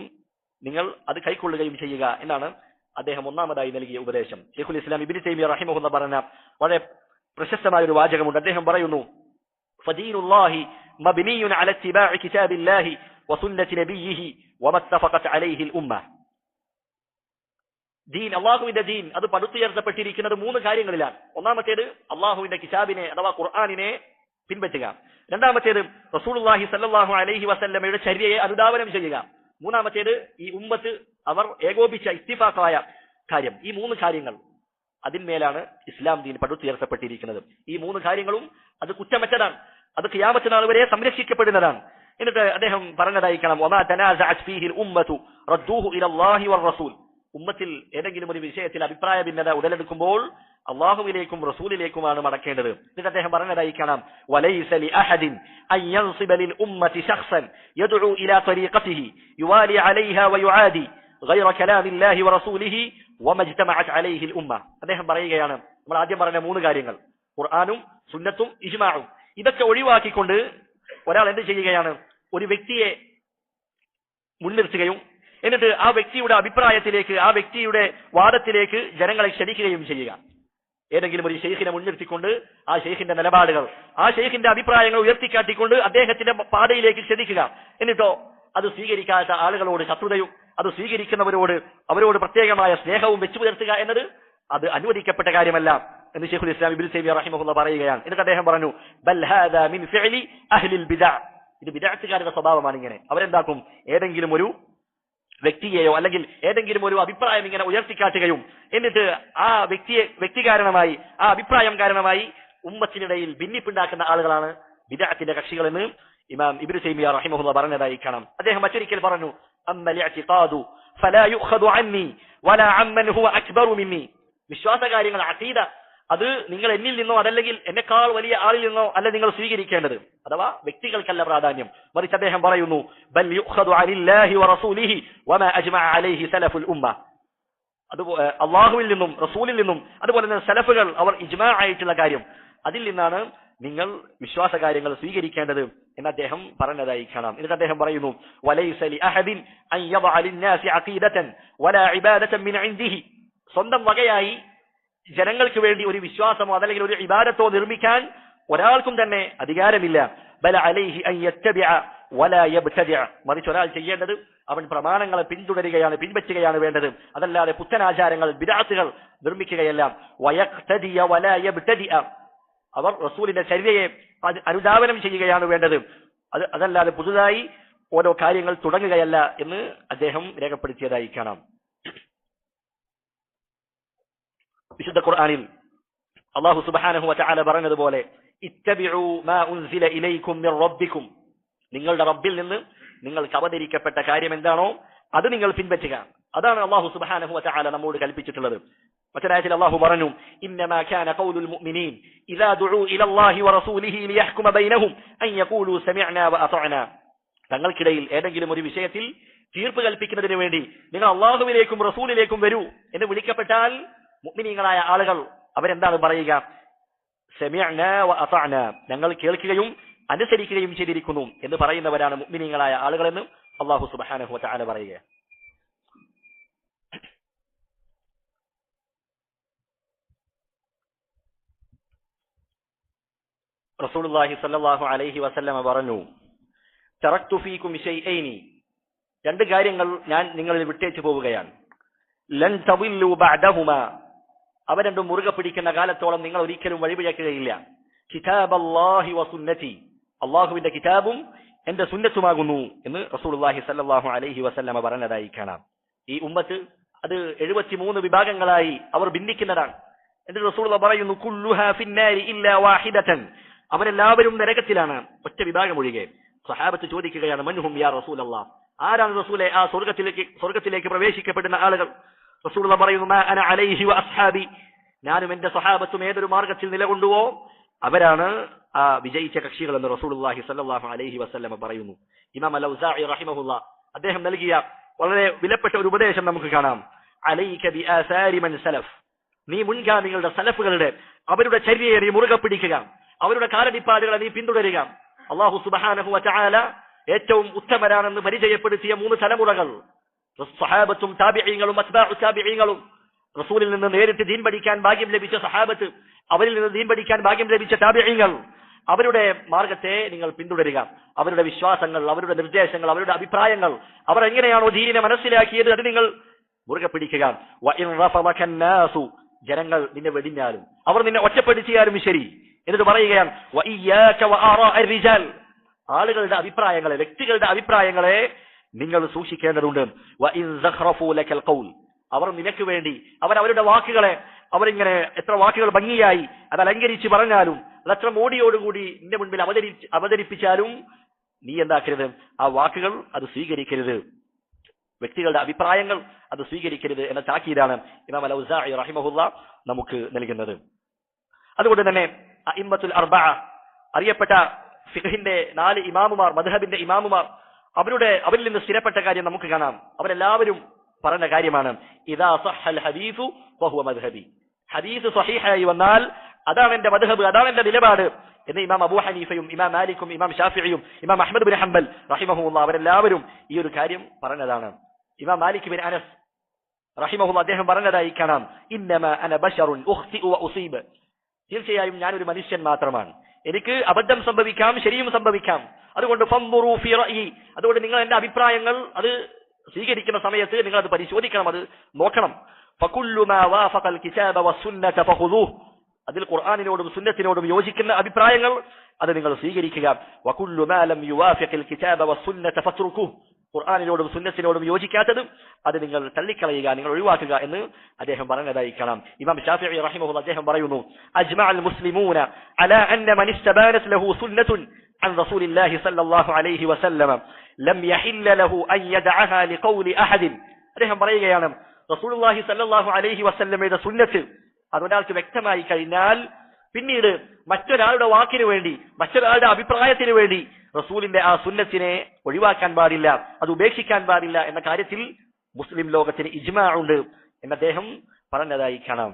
നിങ്ങൾ അത് കൈക്കൊള്ളുകയും ചെയ്യുക എന്നാണ് അദ്ദേഹം ഒന്നാമതായി നൽകിയ ഉപദേശം. ശൈഖുൽ ഇസ്ലാം ഇബ്നു തൈമിയ്യ റഹിമഹുല്ലാഹ് പറഞ്ഞ വളരെ പ്രശസ്തമായ ഒരു വാചകമുണ്ട്. അദ്ദേഹം പറയുന്നു, ഫദീനുല്ലാഹി മബ്നിയുൻ അല ഇത്തിബാഇ കിതാബില്ലാഹി വസുന്നതി നബിയിഹി വമത്തഫഖത് അലൈഹി അൽ-ഉമ്മ. ദീൻ, അള്ളാഹുവിന്റെ ദീൻ, അത് പടുത്തുയർത്തപ്പെട്ടിരിക്കുന്നത് 3 കാര്യങ്ങളിലാണ്. ഒന്നാമത്തേത് അള്ളാഹുവിന്റെ കിതാബിനെ അഥവാ ഖുർആനിനെ പിൻപറ്റുക. രണ്ടാമത്തേത് റസൂലുള്ളാഹി സ്വല്ലല്ലാഹു അലൈഹി വസല്ലമയുടെ ചര്യയെ അനുധാവനം ചെയ്യുക. മൂന്നാമത്തേത് ഈ ഉമ്മത്ത് അവർ ഏകോപിച്ച ഇത്തിഫാഖായ കാര്യം. ഈ 3 കാര്യങ്ങൾ, അതിന്മേലാണ് ഇസ്ലാം ദീൻ പടുത്തുയർത്തപ്പെട്ടിരിക്കുന്നത്. ഈ 3 കാര്യങ്ങളും അത് കുറ്റമറ്റതാണ്, അത് ഖിയാമത്ത് നാൾ വരെ സംരക്ഷിക്കപ്പെടുന്നതാണ്. എന്നിട്ട് അദ്ദേഹം പറഞ്ഞതായി കാണാം, വമാ തനാസഅത് ഫീഹിൽ ഉമ്മതു റദ്ദൂഹു ഇലല്ലാഹി വറസൂൽ. ഉമ്മത്തിൽ ഏതെങ്കിലും ഒരു വിഷയത്തിൽ അഭിപ്രായ ഭിന്നത ഉടലെടുക്കുമ്പോൾ അള്ളാഹുവിലേക്കും റസൂലിലേക്കുമാണ് മടക്കേണ്ടത്. എന്നിട്ട് അദ്ദേഹം പറഞ്ഞതായി കാണാം, വലൈസ ലിഅഹദിൻ അൻ യൻസിബ ലിൽ ഉമ്മത്തി ശഖ്സൻ യദ്ഉ ഇലാ തരീഖതിഹി യുവാലി അലൈഹാ വയുആദി ഗൈറ കലാമില്ലാഹി വറസൂലിഹി വമജ്തമഅത് അലൈഹി അൽ ഉമ്മ. അദ്ദേഹം പറയുകയാണ്, നമ്മൾ ആദ്യം പറഞ്ഞ 3 കാര്യങ്ങൾ, ഖുർആനും സുന്നത്തും ഇജ്മാഉം, ഇതൊക്കെ ഒഴിവാക്കിക്കൊണ്ട് ഒരാൾ എന്ത് ചെയ്യുകയാണ്? ഒരു വ്യക്തിയെ മുൻനിർത്തുകയും എന്നിട്ട് ആ വ്യക്തിയുടെ അഭിപ്രായത്തിലേക്ക്, ആ വ്യക്തിയുടെ വാദത്തിലേക്ക് ജനങ്ങളെ ക്ഷണിക്കുകയും ചെയ്യുക. ഏതെങ്കിലും ഒരു ശൈഖിനെ മുൻനിർത്തിക്കൊണ്ട് ആ ശൈഖിന്റെ നിലപാടുകൾ, ആ ശൈഖിന്റെ അഭിപ്രായങ്ങൾ ഉയർത്തിക്കാട്ടിക്കൊണ്ട് അദ്ദേഹത്തിന്റെ പാതയിലേക്ക് ക്ഷണിക്കുക. എന്നിട്ടോ അത് സ്വീകരിക്കാത്ത ആളുകളോട് ശത്രുതയും അത് സ്വീകരിക്കുന്നവരോട് അവരോട് പ്രത്യേകമായ സ്നേഹവും വെച്ചു പുലർത്തുക എന്നത് അത് അനുവദിക്കപ്പെട്ട കാര്യമല്ല എന്ന് ശൈഖുൽ ഇസ്ലാം ഇബ്നു തൈമിയ്യ റഹിമഹുല്ലാഹ് പറയുകയാണ്. എന്നിട്ട് അദ്ദേഹം പറഞ്ഞു, ബൽ ഹാദാ മിൻ ഫിഅലി അഹ്ലിൽ ബിദ്അ. ഇത് ബിദ്അത്തുകാരുടെ സ്വഭാവമാണ്. ഇങ്ങനെ അവരെന്താക്കും, ഏതെങ്കിലും ഒരു വ്യക്തിയെയോ അല്ലെങ്കിൽ ഏതെങ്കിലും ഒരു അഭിപ്രായം ഇങ്ങനെ ഉയർത്തിക്കാട്ടുകയും എന്നിട്ട് ആ വ്യക്തി കാരണമായി, ആ അഭിപ്രായം കാരണമായി ഉമ്മത്തിനിടയിൽ ഭിന്നിപ്പുണ്ടാക്കുന്ന ആളുകളാണ് ബിദ്അത്തിന്റെ കക്ഷികളെന്ന് ഇമാം ഇബ്നു തൈമിയ്യ റഹിമഹുല്ലാഹ് പറഞ്ഞതായി കാണാം. അദ്ദേഹം മറ്റൊരിക്കൽ പറഞ്ഞു, അമ്മൽ ഇഅ്തിഖാദു ഫലാ യുഖദു അന്നി വലാ അമ്മൻ ഹുവ അക്ബറു മിന്നി. വിശ്വാസകാര്യങ്ങൾ, അഖീദ, അത് നിങ്ങൾ എന്നിൽ നിന്നോ അതല്ലെങ്കിൽ എന്നെക്കാൾ വലിയ ആളിൽ നിന്നോ അല്ല നിങ്ങൾ സ്വീകരിക്കേണ്ടത്. അഥവാ വ്യക്തികൾക്കല്ല പ്രാധാന്യം, മറിച്ച് അദ്ദേഹം പറയുന്നു, ബൽ യുഖദു അനില്ലാഹി വറസൂലിഹി വമാ അജ്മഅ അലൈഹി സലഫുൽ ഉമ്മ. അതുപോലെ അല്ലാഹുവിൽ നിന്നും റസൂലിൽ നിന്നും അതുപോലെ തന്നെ സലഫുകൾ അവർ ഇജ്മാ ആയിട്ടുള്ള കാര്യം, അതിൽ നിന്നാണ് നിങ്ങൾ വിശ്വാസ കാര്യങ്ങൾ സ്വീകരിക്കേണ്ടത് എന്ന് അദ്ദേഹം പറഞ്ഞതായി കാണാം. എന്നിട്ട് അദ്ദേഹം പറയുന്നു, വലൈസ ലി അഹദിൻ അൻ യദഅ ലിന്നാസി അഖീദതൻ വലാ ഇബാദതൻ മിൻ ഇൻദിഹി. സ്വന്തം വകയായി ജനങ്ങൾക്ക് വേണ്ടി ഒരു വിശ്വാസമോ അതല്ലെങ്കിൽ ഒരു ഇബാദത്തോ നിർമ്മിക്കാൻ ഒരാൾക്കും തന്നെ അധികാരമില്ല. ബല അലൈഹി അൻ യത്തബിഅ വലാ യബ്തദിഅ. മറിച്ച് ഒരാൾ ചെയ്യേണ്ടത് അവൻ പ്രമാണങ്ങളെ പിൻപറ്റുകയാണ് വേണ്ടത്, അതല്ലാതെ പുത്തനാചാരങ്ങൾ ബിദ്അത്തുകൾ നിർമ്മിക്കുകയല്ല. വയഖ്തദിയ വലാ യബ്തദിഅ. അവർ റസൂലിന്റെ ചര്യയെ അനുധാവനം ചെയ്യുകയാണ് വേണ്ടത്, അതല്ലാതെ പുതുതായി ഓരോ കാര്യങ്ങൾ തുടങ്ങുകയല്ല എന്ന് അദ്ദേഹം രേഖപ്പെടുത്തിയതായി കാണാം. വിശുദ്ധ ഖുർആനിൽ അല്ലാഹു സുബ്ഹാനഹു വ തആല പറഞ്ഞതുപോലെ, ഇത്തബിഉ മാ ഉൻസില ഇലൈക്കും മിർ റബ്ബിക്കും. നിങ്ങളുടെ റബ്ബിൽ നിന്ന് നിങ്ങൾക്ക് അവതരിക്കപ്പെട്ട കാര്യം എന്താണോ അത് നിങ്ങൾ പിൻപറ്റുക. അതാണ് അല്ലാഹു സുബ്ഹാനഹു വ തആല നമ്മോട് കൽപ്പിച്ചിട്ടുള്ളത്. മറ്റൊരായത്തിൽ അല്ലാഹു പറഞ്ഞു, ഇന്നമാ കാന ഖൗലുൽ മുഅ്മിനീൻ ഇദാ ദുഉ ഇലല്ലാഹി വറസൂലിഹി ലിയഹ്കുമ ബൈനഹും അൻ യഖൂലു സമിഅനാ വഅതഅനാ. തങ്ങൾക്കിടയിൽ ഏതെങ്കിലും ഒരു വിഷയത്തിൽ തീർപ്പ് കൽപ്പിക്കുന്നതിന് വേണ്ടി നിങ്ങൾ അല്ലാഹുവിലേക്കും റസൂലിലേക്കും വരൂ എന്ന് വിളിക്കപ്പെട്ടാൽ മുഅ്മിനീങ്ങളായ ആളുകൾ അവരെന്താണ് പറയുക? സമിഅനാ വഅതഅനാ, ഞങ്ങൾ കേൾക്കുകയും അനുസരിക്കുകയും ചെയ്തിരിക്കുന്നു എന്ന് പറയുന്നവരാണ് മുഅ്മിനീങ്ങളായ ആളുകളെന്ന് അല്ലാഹു സുബ്ഹാനഹു വ തആല പറയുക. റസൂലുള്ളാഹി സ്വല്ലല്ലാഹു അലൈഹി വസല്ലമ പറഞ്ഞു, തറക്തു ഫീകും ശൈഅൈനി. രണ്ട് കാര്യങ്ങൾ ഞാൻ നിങ്ങളിൽ വിട്ടേച്ചു പോവുകയാണ്. ലൻ തദില്ലു ബഅദഹുമാ. അവ രണ്ടും മുറുകെ പിടിക്കുന്ന കാലത്തോളം നിങ്ങൾ ഒരിക്കലും വഴിപിഴക്കുകയില്ല. കിതാബല്ലാഹി വസുന്നതി. അല്ലാഹുവിന്റെ കിതാബും എന്റെ സുന്നത്തുമാകുന്നു എന്ന് റസൂലുള്ളാഹി സ്വല്ലല്ലാഹു അലൈഹി വസല്ലമ പറഞ്ഞതായി കാണാം. ഈ ഉമ്മത്ത് അത് 73 വിഭാഗങ്ങളായി അവർ ഭിന്നിക്കുന്നതാണ്. എന്നിട്ട് റസൂലുള്ളാഹി പറയുന്നു, കുല്ലുഹാ ഫിന്നാരി ഇല്ലാ വാഹിദതൻ. അവരെല്ലാവരും നരകത്തിലാണ്, ഒറ്റ വിഭാഗം ഒഴികെ. സ്വഹാബത്ത് ചോദിക്കുകയാണ്, മൻഹും യാ റസൂലല്ലാഹ്, ആരാണ് റസൂലെ ആ സ്വർഗ്ഗത്തിലേക്ക് പ്രവേശിക്കപ്പെടുന്ന ആളുകൾ? റസൂലുള്ളാഹി പറയുന്നു, മാ അന അലൈഹി വ അസ്ഹാബി. ഞാനും എന്റെ സ്വഹാബത്തും ഏതൊരു മാർഗത്തിൽ നിലകൊണ്ടുവോ അവരാണ് ആ വിജയിച്ച കക്ഷികൾ എന്ന് റസൂലുള്ളാഹി സ്വല്ലല്ലാഹു അലൈഹി വസല്ലമ പറയുന്നു. ഇമാം അൽ-ഔസാഇ റഹിമഹുല്ലാഹ് അദ്ദേഹം നൽകിയ വളരെ വിലപ്പെട്ട ഒരു ഉപദേശം നമുക്ക് കാണാം. അലൈക ബിആസാരി മൻ സലഫ്. നീ മുൻഗാമികളുടെ സലഫുകളുടെ അവരുടെ ചര്യയെ നീ മുറുകെ പിടിക്കുക, അവരുടെ കാലടിപ്പാടുകളെ നീ പിന്തുടരുക. അല്ലാഹു സുബ്ഹാനഹു വ തആല ഏറ്റവും ഉത്തമരാണെന്ന് പരിചയപ്പെടുത്തിയ 3 തലമുറകൾ, സഹാബത്തും താബിഈങ്ങളും അത്ബാഉ താബിഈങ്ങളും. റസൂലിൽ നിന്ന് നേരിട്ട് ദീൻ പഠിക്കാൻ ഭാഗ്യം ലഭിച്ച സഹാബത്ത്, അവരിൽ നിന്ന് ദീൻ പഠിക്കാൻ ഭാഗ്യം ലഭിച്ച താബിഈങ്ങൾ, അവരുടെ മാർഗത്തെ നിങ്ങൾ പിന്തുടരുക. അവരുടെ വിശ്വാസങ്ങൾ, അവരുടെ നിർദ്ദേശങ്ങൾ, അവരുടെ അഭിപ്രായങ്ങൾ, അവർ എങ്ങനെയാണോ ദീനിനെ മനസ്സിലാക്കിയത് അത് നിങ്ങൾ മുറുകെ പിടിക്കുക. വഇൻ റഫദക അന്നാസു. ജനങ്ങൾ നിന്നെ വെടിഞ്ഞാലും അവർ നിന്നെ ഒറ്റപ്പെടുത്തിയാലും ശരി. എന്നിട്ട് പറയുകയാണ്, വഇയ്യാക വആറാഅ റിജാൽ. ആളുകളുടെ അഭിപ്രായങ്ങളെ, വ്യക്തികളുടെ അഭിപ്രായങ്ങളെ നിങ്ങൾ സൂക്ഷിക്കേണ്ടതുണ്ട്. വഇൻ സഖറഫു ലകൽ ഖൗൽ. അവർ നിനക്ക് വേണ്ടി അവരുടെ വാക്കുകളെ അവരിങ്ങനെ എത്ര വാക്കുകൾ ഭംഗിയായി അത് അലങ്കരിച്ച് പറഞ്ഞാലും അത്ര മോടിയോടുകൂടി നിന്റെ മുൻപിൽ അവതരിപ്പിച്ചാലും നീ എന്താക്കരുത്? ആ വാക്കുകൾ അത് സ്വീകരിക്കരുത്, വ്യക്തികളുടെ അഭിപ്രായങ്ങൾ അത് സ്വീകരിക്കരുത് എന്ന താക്കീതാണ് ഇമാം അൽ-ഔസാഇ റഹിമഹുല്ലാഹ് നമുക്ക് നൽകുന്നത്. അതുകൊണ്ട് തന്നെ അഇമ്മത്തുൽ അർബഅ, അറിയപ്പെട്ട ഫിഖ്ഹിന്റെ 4 ഇമാമുമാർ, മദ്ഹബിന്റെ ഇമാമുമാർ, അവരിൽ നിന്ന് സ്ഥിരപ്പെട്ട കാര്യം നമുക്ക് കാണാം. അവരെല്ലാവരും പറഞ്ഞ കാര്യമാണ്, ഇദാ സഹൽ ഹദീസു ഫഹുവ മദ്ഹബി. ഹദീസ് സ്വഹീഹായി വന്നാൽ അതാണ് എന്റെ മദ്ഹബ്, അതാണ് എന്റെ നിലപാട് എന്ന് ഇമാം അബൂ ഹനീഫയും ഇമാം മാലിക്കും ഇമാം ഷാഫിഈയും ഇമാം അഹ്മദ് ബിൻ ഹംബൽ റഹിമഹുല്ലാഹ് അവരെല്ലാവരും ഈ ഒരു കാര്യം പറഞ്ഞതാണ്. ഇമാം മാലിക് ബിൻ അനസ് റഹിമഹുല്ലാഹ് അദ്ദേഹം പറഞ്ഞതായി കാണാം, ഇന്നമാ അന ബശറുൻ ഉഖ്തിഉ വ ഉസീബ്. തീർച്ചയായും ഞാനൊരു മനുഷ്യൻ മാത്രമാണ്, എനിക്ക് അബദ്ധം സംഭവിക്കാം, ശരിയും സംഭവിക്കാം. അതുകൊണ്ട് ഫൻദുറൂ ഫീ റഅയി. അതുകൊണ്ട് നിങ്ങൾ എന്റെ അഭിപ്രായങ്ങൾ അത് സ്വീകരിക്കുന്ന സമയത്ത് നിങ്ങൾ അത് പരിശോധിക്കണം, അത് നോക്കണം. ഫകുല്ലു മാ വാഫഖൽ കിതാബ വസ്സുന്നത ഫഖുദൂഹ്. അതിൽ ഖുർആനിനോടും സുന്നത്തിനോടും യോജിക്കുന്ന അഭിപ്രായങ്ങൾ അത് നിങ്ങൾ സ്വീകരിക്കുക. വകുല്ലു മാ ലം യുവാഫിഖിൽ കിതാബ വസ്സുന്നത ഫത്റുകുഹു, ഖുർആനിനോടും സുന്നത്തിനോടും യോജിക്കാത്തതും അത് നിങ്ങൾ തള്ളിക്കളയുക, നിങ്ങൾ ഒഴിവാക്കുക എന്ന് അദ്ദേഹം പറഞ്ഞതായി കാണാം. ഇമാം ശാഫിഈ റഹിമഹുല്ലാഹ് അദ്ദേഹം പറയുന്നു, അജ്മഅൽ മുസ്ലിമൂന അലാ അന്ന മൻ ഇസ്തബാനത് ലഹു സുന്നത്തുൻ عن رسول الله صلى الله عليه وسلم لم يحل له أن يدعها لقول أحد. അദ്ദേഹം പറയുകയാണ്, റസൂലുള്ളാഹി സ്വല്ലല്ലാഹു അലൈഹി വസല്ലമയുടെ സുന്നത്ത് അതൊരാൾക്ക് വ്യക്തമായി കഴിഞ്ഞാൽ പിന്നീട് മറ്റൊരാളുടെ വാക്കിന് വേണ്ടി, മറ്റൊരാളുടെ അഭിപ്രായത്തിന് വേണ്ടി റസൂലിന്റെ ആ സുന്നത്തിനെ ഒഴിവാക്കാൻ പാടില്ല, അത് ഉപേക്ഷിക്കാൻ പാടില്ല എന്ന കാര്യത്തിൽ മുസ്ലിം ലോകത്തിന് ഇജ്മാ ഉണ്ട് എന്ന് അദ്ദേഹം പറഞ്ഞതായി കാണാം.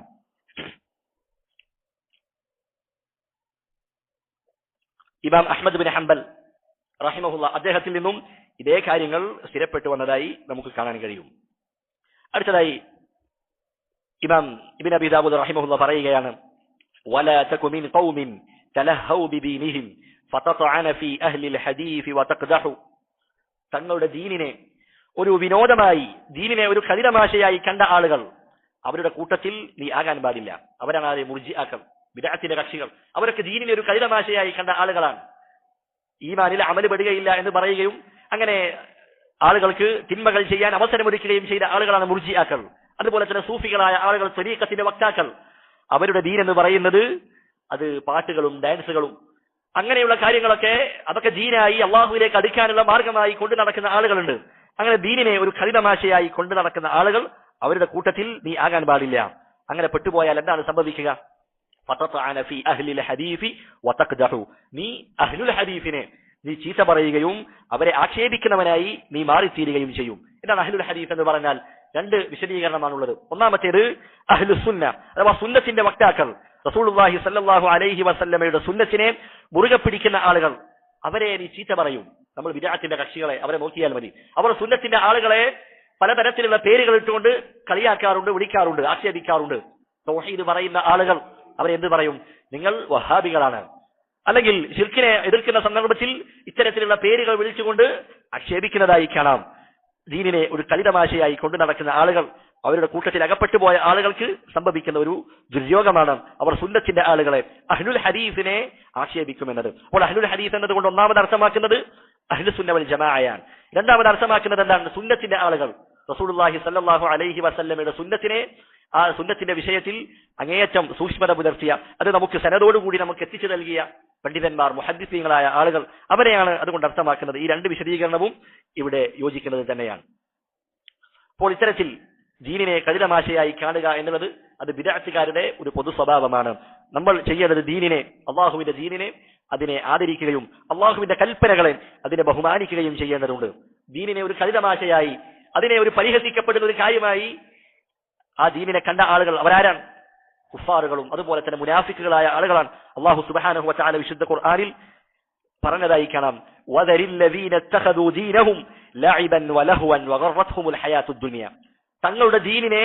ഇമാം അഹ്മദ് ബിൻ ഹംബൽ റഹിമഹുല്ലാ അദ്ദേഹത്തിൽ നിന്നും ഇതേ കാര്യങ്ങൾ സ്ഥിരപ്പെട്ടു വന്നതായി നമുക്ക് കാണാൻ കഴിയും. അടുത്തതായി ഇമാം ഇബ്നു അബീ ദാവൂദ് റഹിമഹുല്ലാ പറയുകയാണ്, വലാ തകു മിൻ ഖൗമിൻ തലഹൗ ബിദീനിഹിം ഫതതഅന ഫീ അഹ്ലിൽ ഹദീസ് വതഖദഹു. തങ്ങളുടെ ദീനിനെ ഒരു വിനോദമായി, ദീനിനെ ഒരു കളിതമാശയായി കണ്ട ആളുകൾ, അവരുടെ കൂട്ടത്തിൽ നീ ആകാൻ പാടില്ല. അവരാണ് ആരെ? മുർജിഅകൾ, ബിദ്അത്തിന്റെ കക്ഷികൾ. അവരൊക്കെ ദീനിനെ ഒരു കളിതമാശയായി കണ്ട ആളുകളാണ്. ഈമാനിൽ അമൽ പെടുകയില്ല എന്ന് പറയുകയും അങ്ങനെ ആളുകൾക്ക് തിന്മകൾ ചെയ്യാൻ അവസരമൊരുക്കുകയും ചെയ്ത ആളുകളാണ് മുർജിഅകൾ. അതുപോലെ തന്നെ സൂഫികളായ ആളുകൾ, ത്വരീഖത്തിന്റെ വക്താക്കൾ, അവരുടെ ദീൻ എന്ന് പറയുന്നത് അത് പാട്ടുകളും ഡാൻസുകളും അങ്ങനെയുള്ള കാര്യങ്ങളൊക്കെ, അതൊക്കെ ദീനായി അള്ളാഹുവിലേക്ക് അടുക്കാനുള്ള മാർഗമായി കൊണ്ടു നടക്കുന്ന ആളുകളുണ്ട്. അങ്ങനെ ദീനിനെ ഒരു കളിതമാശയായി കൊണ്ടു നടക്കുന്ന ആളുകൾ അവരുടെ കൂട്ടത്തിൽ നീ ആകാൻ പാടില്ല. അങ്ങനെ പെട്ടുപോയാൽ എന്താണ് സംഭവിക്കുക? ഫതതഅന ഫീ അഹ്ലിൽ ഹദീസ് വതഖദഹു. നീ അഹ്ലുൽ ഹദീസിനെ നീ ചീത്ത പറയുകയും അവരെ ആക്ഷേപിക്കുന്നവനായി നീ മാറിത്തീരുകയും ചെയ്യും. എന്താണ് അഹ്ലുൽ ഹദീസ് എന്ന് പറഞ്ഞാൽ? രണ്ട് വിശദീകരണമാണുള്ളത്. ഒന്നാമത്തേത് അഹ്ലുസ് സുന്ന അഥവാ സുന്നത്തിന്റെ വക്താക്കൾ, റസൂലുള്ളാഹി സ്വല്ലല്ലാഹു അലൈഹി വസല്ലമയുടെ സുന്നത്തിനെ മുറുകെ പിടിക്കുന്ന ആളുകൾ, അവരെ നീ ചീത്ത പറയും. നമ്മൾ ബിദ്അത്തിന്റെ കക്ഷികളെ അവരെ നോക്കിയാൽ മതി. അവർ സുന്നത്തിന്റെ ആളുകളെ പലതരത്തിലുള്ള പേരുകൾ ഇട്ടുകൊണ്ട് കളിയാക്കാറുണ്ട്, വിളിക്കാറുണ്ട്, ആക്ഷേപിക്കാറുണ്ട്. തൗഹീദ് പറയുന്ന ആളുകൾ അവരെ എന്ത് പറയും? നിങ്ങൾ വഹാബികളാണ്. അല്ലെങ്കിൽ ശിർക്കിനെ എതിർക്കുന്ന സന്ദർഭത്തിൽ ഇത്തരത്തിലുള്ള പേരുകൾ വിളിച്ചുകൊണ്ട് ആക്ഷേപിക്കുന്നതായി കാണാം. ദീനിനെ ഒരു കളിതമാശയായി കൊണ്ടു നടക്കുന്ന ആളുകൾ, അവരുടെ കൂട്ടത്തിൽ അകപ്പെട്ടു പോയ ആളുകൾക്ക് സംഭവിക്കുന്ന ഒരു ദുര്യോഗമാണ് അവർ സുന്നത്തിന്റെ ആളുകളെ, അഹ്ലുൽ ഹദീസിനെ ആക്ഷേപിക്കുമെന്നത്. അപ്പോൾ അഹ്ലുൽ ഹദീസ് എന്നതുകൊണ്ട് ഒന്നാമത് അർത്ഥമാക്കുന്നത് അഹ്ലുസ് സുന്ന വൽ ജമാഅയാണ്. രണ്ടാമത് അർത്ഥമാക്കുന്നത് എന്താണ്? സുന്നത്തിന്റെ ആളുകൾ. റസൂലുള്ളാഹി സ്വല്ലല്ലാഹു അലൈഹി വസല്ലമയുടെ സുന്നത്തിനെ, ആ സുന്നത്തിന്റെ വിഷയത്തിൽ അങ്ങേയറ്റം സൂക്ഷ്മത പുലർത്തിയ, അത് നമുക്ക് സനദോടുകൂടി നമുക്ക് എത്തിച്ചു നൽകിയ പണ്ഡിതന്മാർ, മുഹദ്ദിസീങ്ങളായ ആളുകൾ, അവരെയാണ് അതുകൊണ്ട് അർത്ഥമാക്കുന്നത്. ഈ രണ്ട് വിശദീകരണവും ഇവിടെ യോജിക്കുന്നത് തന്നെയാണ്. അപ്പോൾ ഇത്തരത്തിൽ ദീനിനെ കളിതമാശയായി കാണുക എന്നുള്ളത് അത് ബിദ്അത്തുകാരുടെ ഒരു പൊതു സ്വഭാവമാണ്. നമ്മൾ ചെയ്യേണ്ടത് ദീനിനെ, അള്ളാഹുവിന്റെ ദീനിനെ അതിനെ ആദരിക്കുകയും അള്ളാഹുവിന്റെ കൽപ്പനകളെ അതിനെ ബഹുമാനിക്കുകയും ചെയ്യേണ്ടതുണ്ട്. ദീനിനെ ഒരു കളിതമാശയായി, അതിനെ ഒരു പരിഹസിക്കപ്പെടുന്ന ഒരു കാര്യമായി ആ ദീനിനെ കണ്ട ആളുകൾ അവരാരാണ്? കുഫാറുകളും അതുപോലെ തന്നെ മുനാഫിക്കുകളായ ആളുകളാണ്. അല്ലാഹു സുബ്ഹാനഹു വ തആല വിശുദ്ധ ഖുർആനിൽ പറഞ്ഞതായി കാണാം, വദരില്ലദീന ഇത്തഖദൂ ദീനഹും ലഅബൻ വലഹവൻ വഗറത്ഹുമുൽ ഹയാത്തുദ് ദുനിയ. തങ്ങളുടെ ദീനിനെ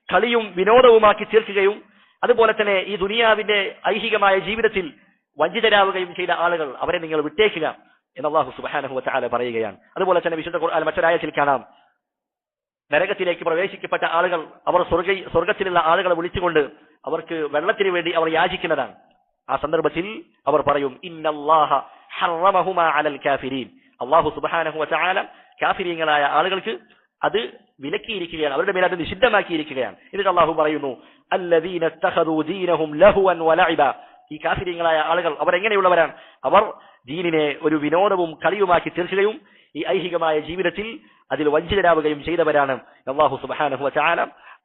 കളിയും വിനോദവുമാക്കി തീർക്കുകയും അതുപോലെ തന്നെ ഈ ദുനിയാവിന്റെ ഐഹികമായ ജീവിതത്തിൽ വഞ്ചിതരാവുകയും ചെയ്ത ആളുകൾ, അവരെ നിങ്ങൾ വിട്ടേക്കുക എന്ന് അല്ലാഹു സുബ്ഹാനഹു വ തആല പറയുകയാണ്. അതുപോലെ തന്നെ വിശുദ്ധ ഖുർആൻ മറ്റൊരായത്തിൽ കാണാം, നരകത്തിലേക്ക് പ്രവേശിക്കപ്പെട്ട ആളുകൾ അവർ സ്വർഗത്തിലുള്ള ആളുകളെ വിളിച്ചുകൊണ്ട് അവർക്ക് വെള്ളത്തിന് വേണ്ടി അവർ യാചിക്കുന്നതാണ്. ആ സന്ദർഭത്തിൽ അവർ പറയും, ഇന്നല്ലാഹ ഹറമഹുമാ അലൽ കാഫിരീൻ. അല്ലാഹു സുബ്ഹാനഹു വ തആല കാഫിരീങ്ങളായ ആളുകൾക്ക് അത് വിലക്കിയിരിക്കുകയാണ്, അവരുടെ മേൽ അത് നിഷിദ്ധമാക്കിയിരിക്കുകയാണ്. എന്നിട്ട് അല്ലാഹു പറയുന്നു, അല്ലദീന ഇത്തഖദൂ ദീനഹും ലഹുവൻ വലഇബ. ഈ കാഫിരീങ്ങളായ ആളുകൾ അവരെങ്ങനെയുള്ളവരാണ്? അവർ ദീനിനെ ഒരു വിനോദവും കളിയുമാക്കി തീർക്കുകയും ഈ ഐഹികമായ ജീവിതത്തിൽ അതിൽ വഞ്ചിതരാവുകയും ചെയ്തവരാണ്. അല്ലാഹു സുബ്ഹാനഹു വ തആല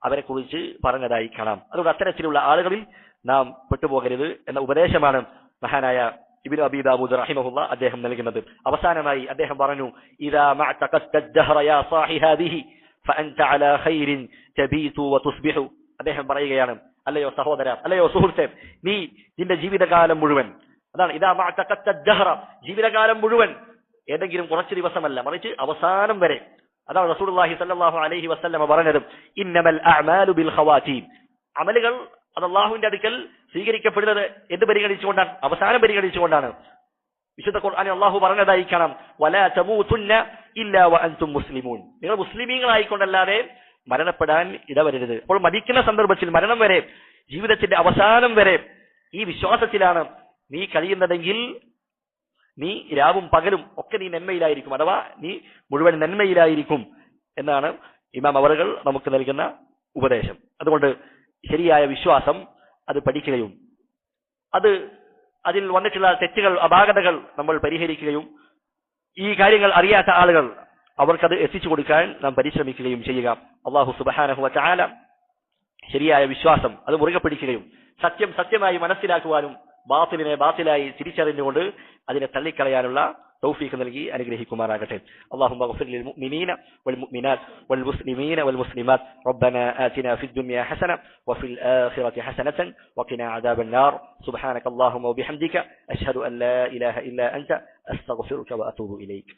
അവരെ കുറിച്ച് പറഞ്ഞതായി കാണാം. അതുകൊണ്ട് അത്തരത്തിലുള്ള ആളുകളിൽ നാം പെട്ടുപോകരുത് എന്ന ഉപദേശമാണ് മഹാനായ ഇബ്നു അബീ ദാവൂദ് റഹിമഹുല്ലാ അദ്ദേഹം നൽകുന്നത്. അവസാനമായി അദ്ദേഹം പറഞ്ഞു, ഇദാ മഅതഖദ്ത അദ്ദഹറ യാ സാഹി ഹാദിഹി ഫഅൻത അലാ ഖൈരിൻ തബീതു വതുസ്ബിഹു. അദ്ദേഹം പറയുകയാണ്, അല്ലയോ സഹോദര, അല്ലയോ സുഹൃത്തെ, നീ നിന്റെ ജീവിതകാലം മുഴുവൻ, അതാണ് ഇദാ മഅതഖദ്ത അദ്ദഹറ, ജീവിതകാലം മുഴുവൻ, ഏതെങ്കിലും കുറച്ച് ദിവസമല്ല, മറിച്ച് അവസാനം വരെ. അതാണ് റസൂലുള്ളാഹി സ്വല്ലല്ലാഹു അലൈഹി വസല്ലമ പറഞ്ഞത്, ഇന്നമൽ അഅ്മാലു ബിൽ ഖവാതീം. അമലുകൾ അത് അല്ലാഹുവിന്റെ അടുക്കൽ സ്വീകരിക്കപ്പെടുന്നത് എന്ത് പരിഗണിച്ചുകൊണ്ടാണ്? അവസാനം പരിഗണിച്ചുകൊണ്ടാണ്. വിശുദ്ധ ഖുർആനിൽ അല്ലാഹു പറഞ്ഞതായി കാണാം, വലാ തമൂതുന്ന ഇല്ലാ വഅൻതും മുസ്ലിമൂൻ. നിങ്ങൾ മുസ്ലിമീങ്ങളായിക്കൊണ്ടല്ലാതെ മരണപ്പെടാൻ ഇടവരരുത്. അപ്പോൾ മരിക്കുന്ന സന്ദർഭത്തിൽ, മരണം വരെ, ജീവിതത്തിന്റെ അവസാനം വരെ ഈ വിശ്വാസത്തിലാണ് നീ കഴിയുന്നതെങ്കിൽ നീ രാവും പകലും ഒക്കെ നീ നന്മയിലായിരിക്കും, അഥവാ നീ മുഴുവൻ നന്മയിലായിരിക്കും എന്നാണ് ഇമാം അവറുകൾ നമുക്ക് നൽകുന്ന ഉപദേശം. അതുകൊണ്ട് ശരിയായ വിശ്വാസം അത് പഠിക്കുകയും അതിൽ വന്നിട്ടുള്ള തെറ്റുകൾ അപാകതകൾ നമ്മൾ പരിഹരിക്കുകയും ഈ കാര്യങ്ങൾ അറിയാത്ത ആളുകൾ അവർക്കത് എത്തിച്ചു കൊടുക്കാൻ നാം പരിശ്രമിക്കുകയും ചെയ്യുക. അല്ലാഹു സുബ്ഹാനഹു വ തആല ശരിയായ വിശ്വാസം അത് മുറുകെ പിടിക്കുകയും സത്യം സത്യമായി മനസ്സിലാക്കുവാനും ബാത്തിലിനെ ബാത്തിലായി തിരിച്ചറിഞ്ഞുകൊണ്ട് അതിനെ തള്ളിക്കളയാനുള്ള തൗഫീഖ് നൽകി അനുഗ്രഹിക്കുമാറാകട്ടെ. اللهم اغفر للمؤمنين والمؤمنات والمسلمين والمسلمات ربنا آتنا في الدنيا حسنة وفي الآخرة حسنة وقنا عذاب النار سبحانك اللهم وبحمدك أشهد أن لا إله إلا أنت أستغفرك وأتوب إليك.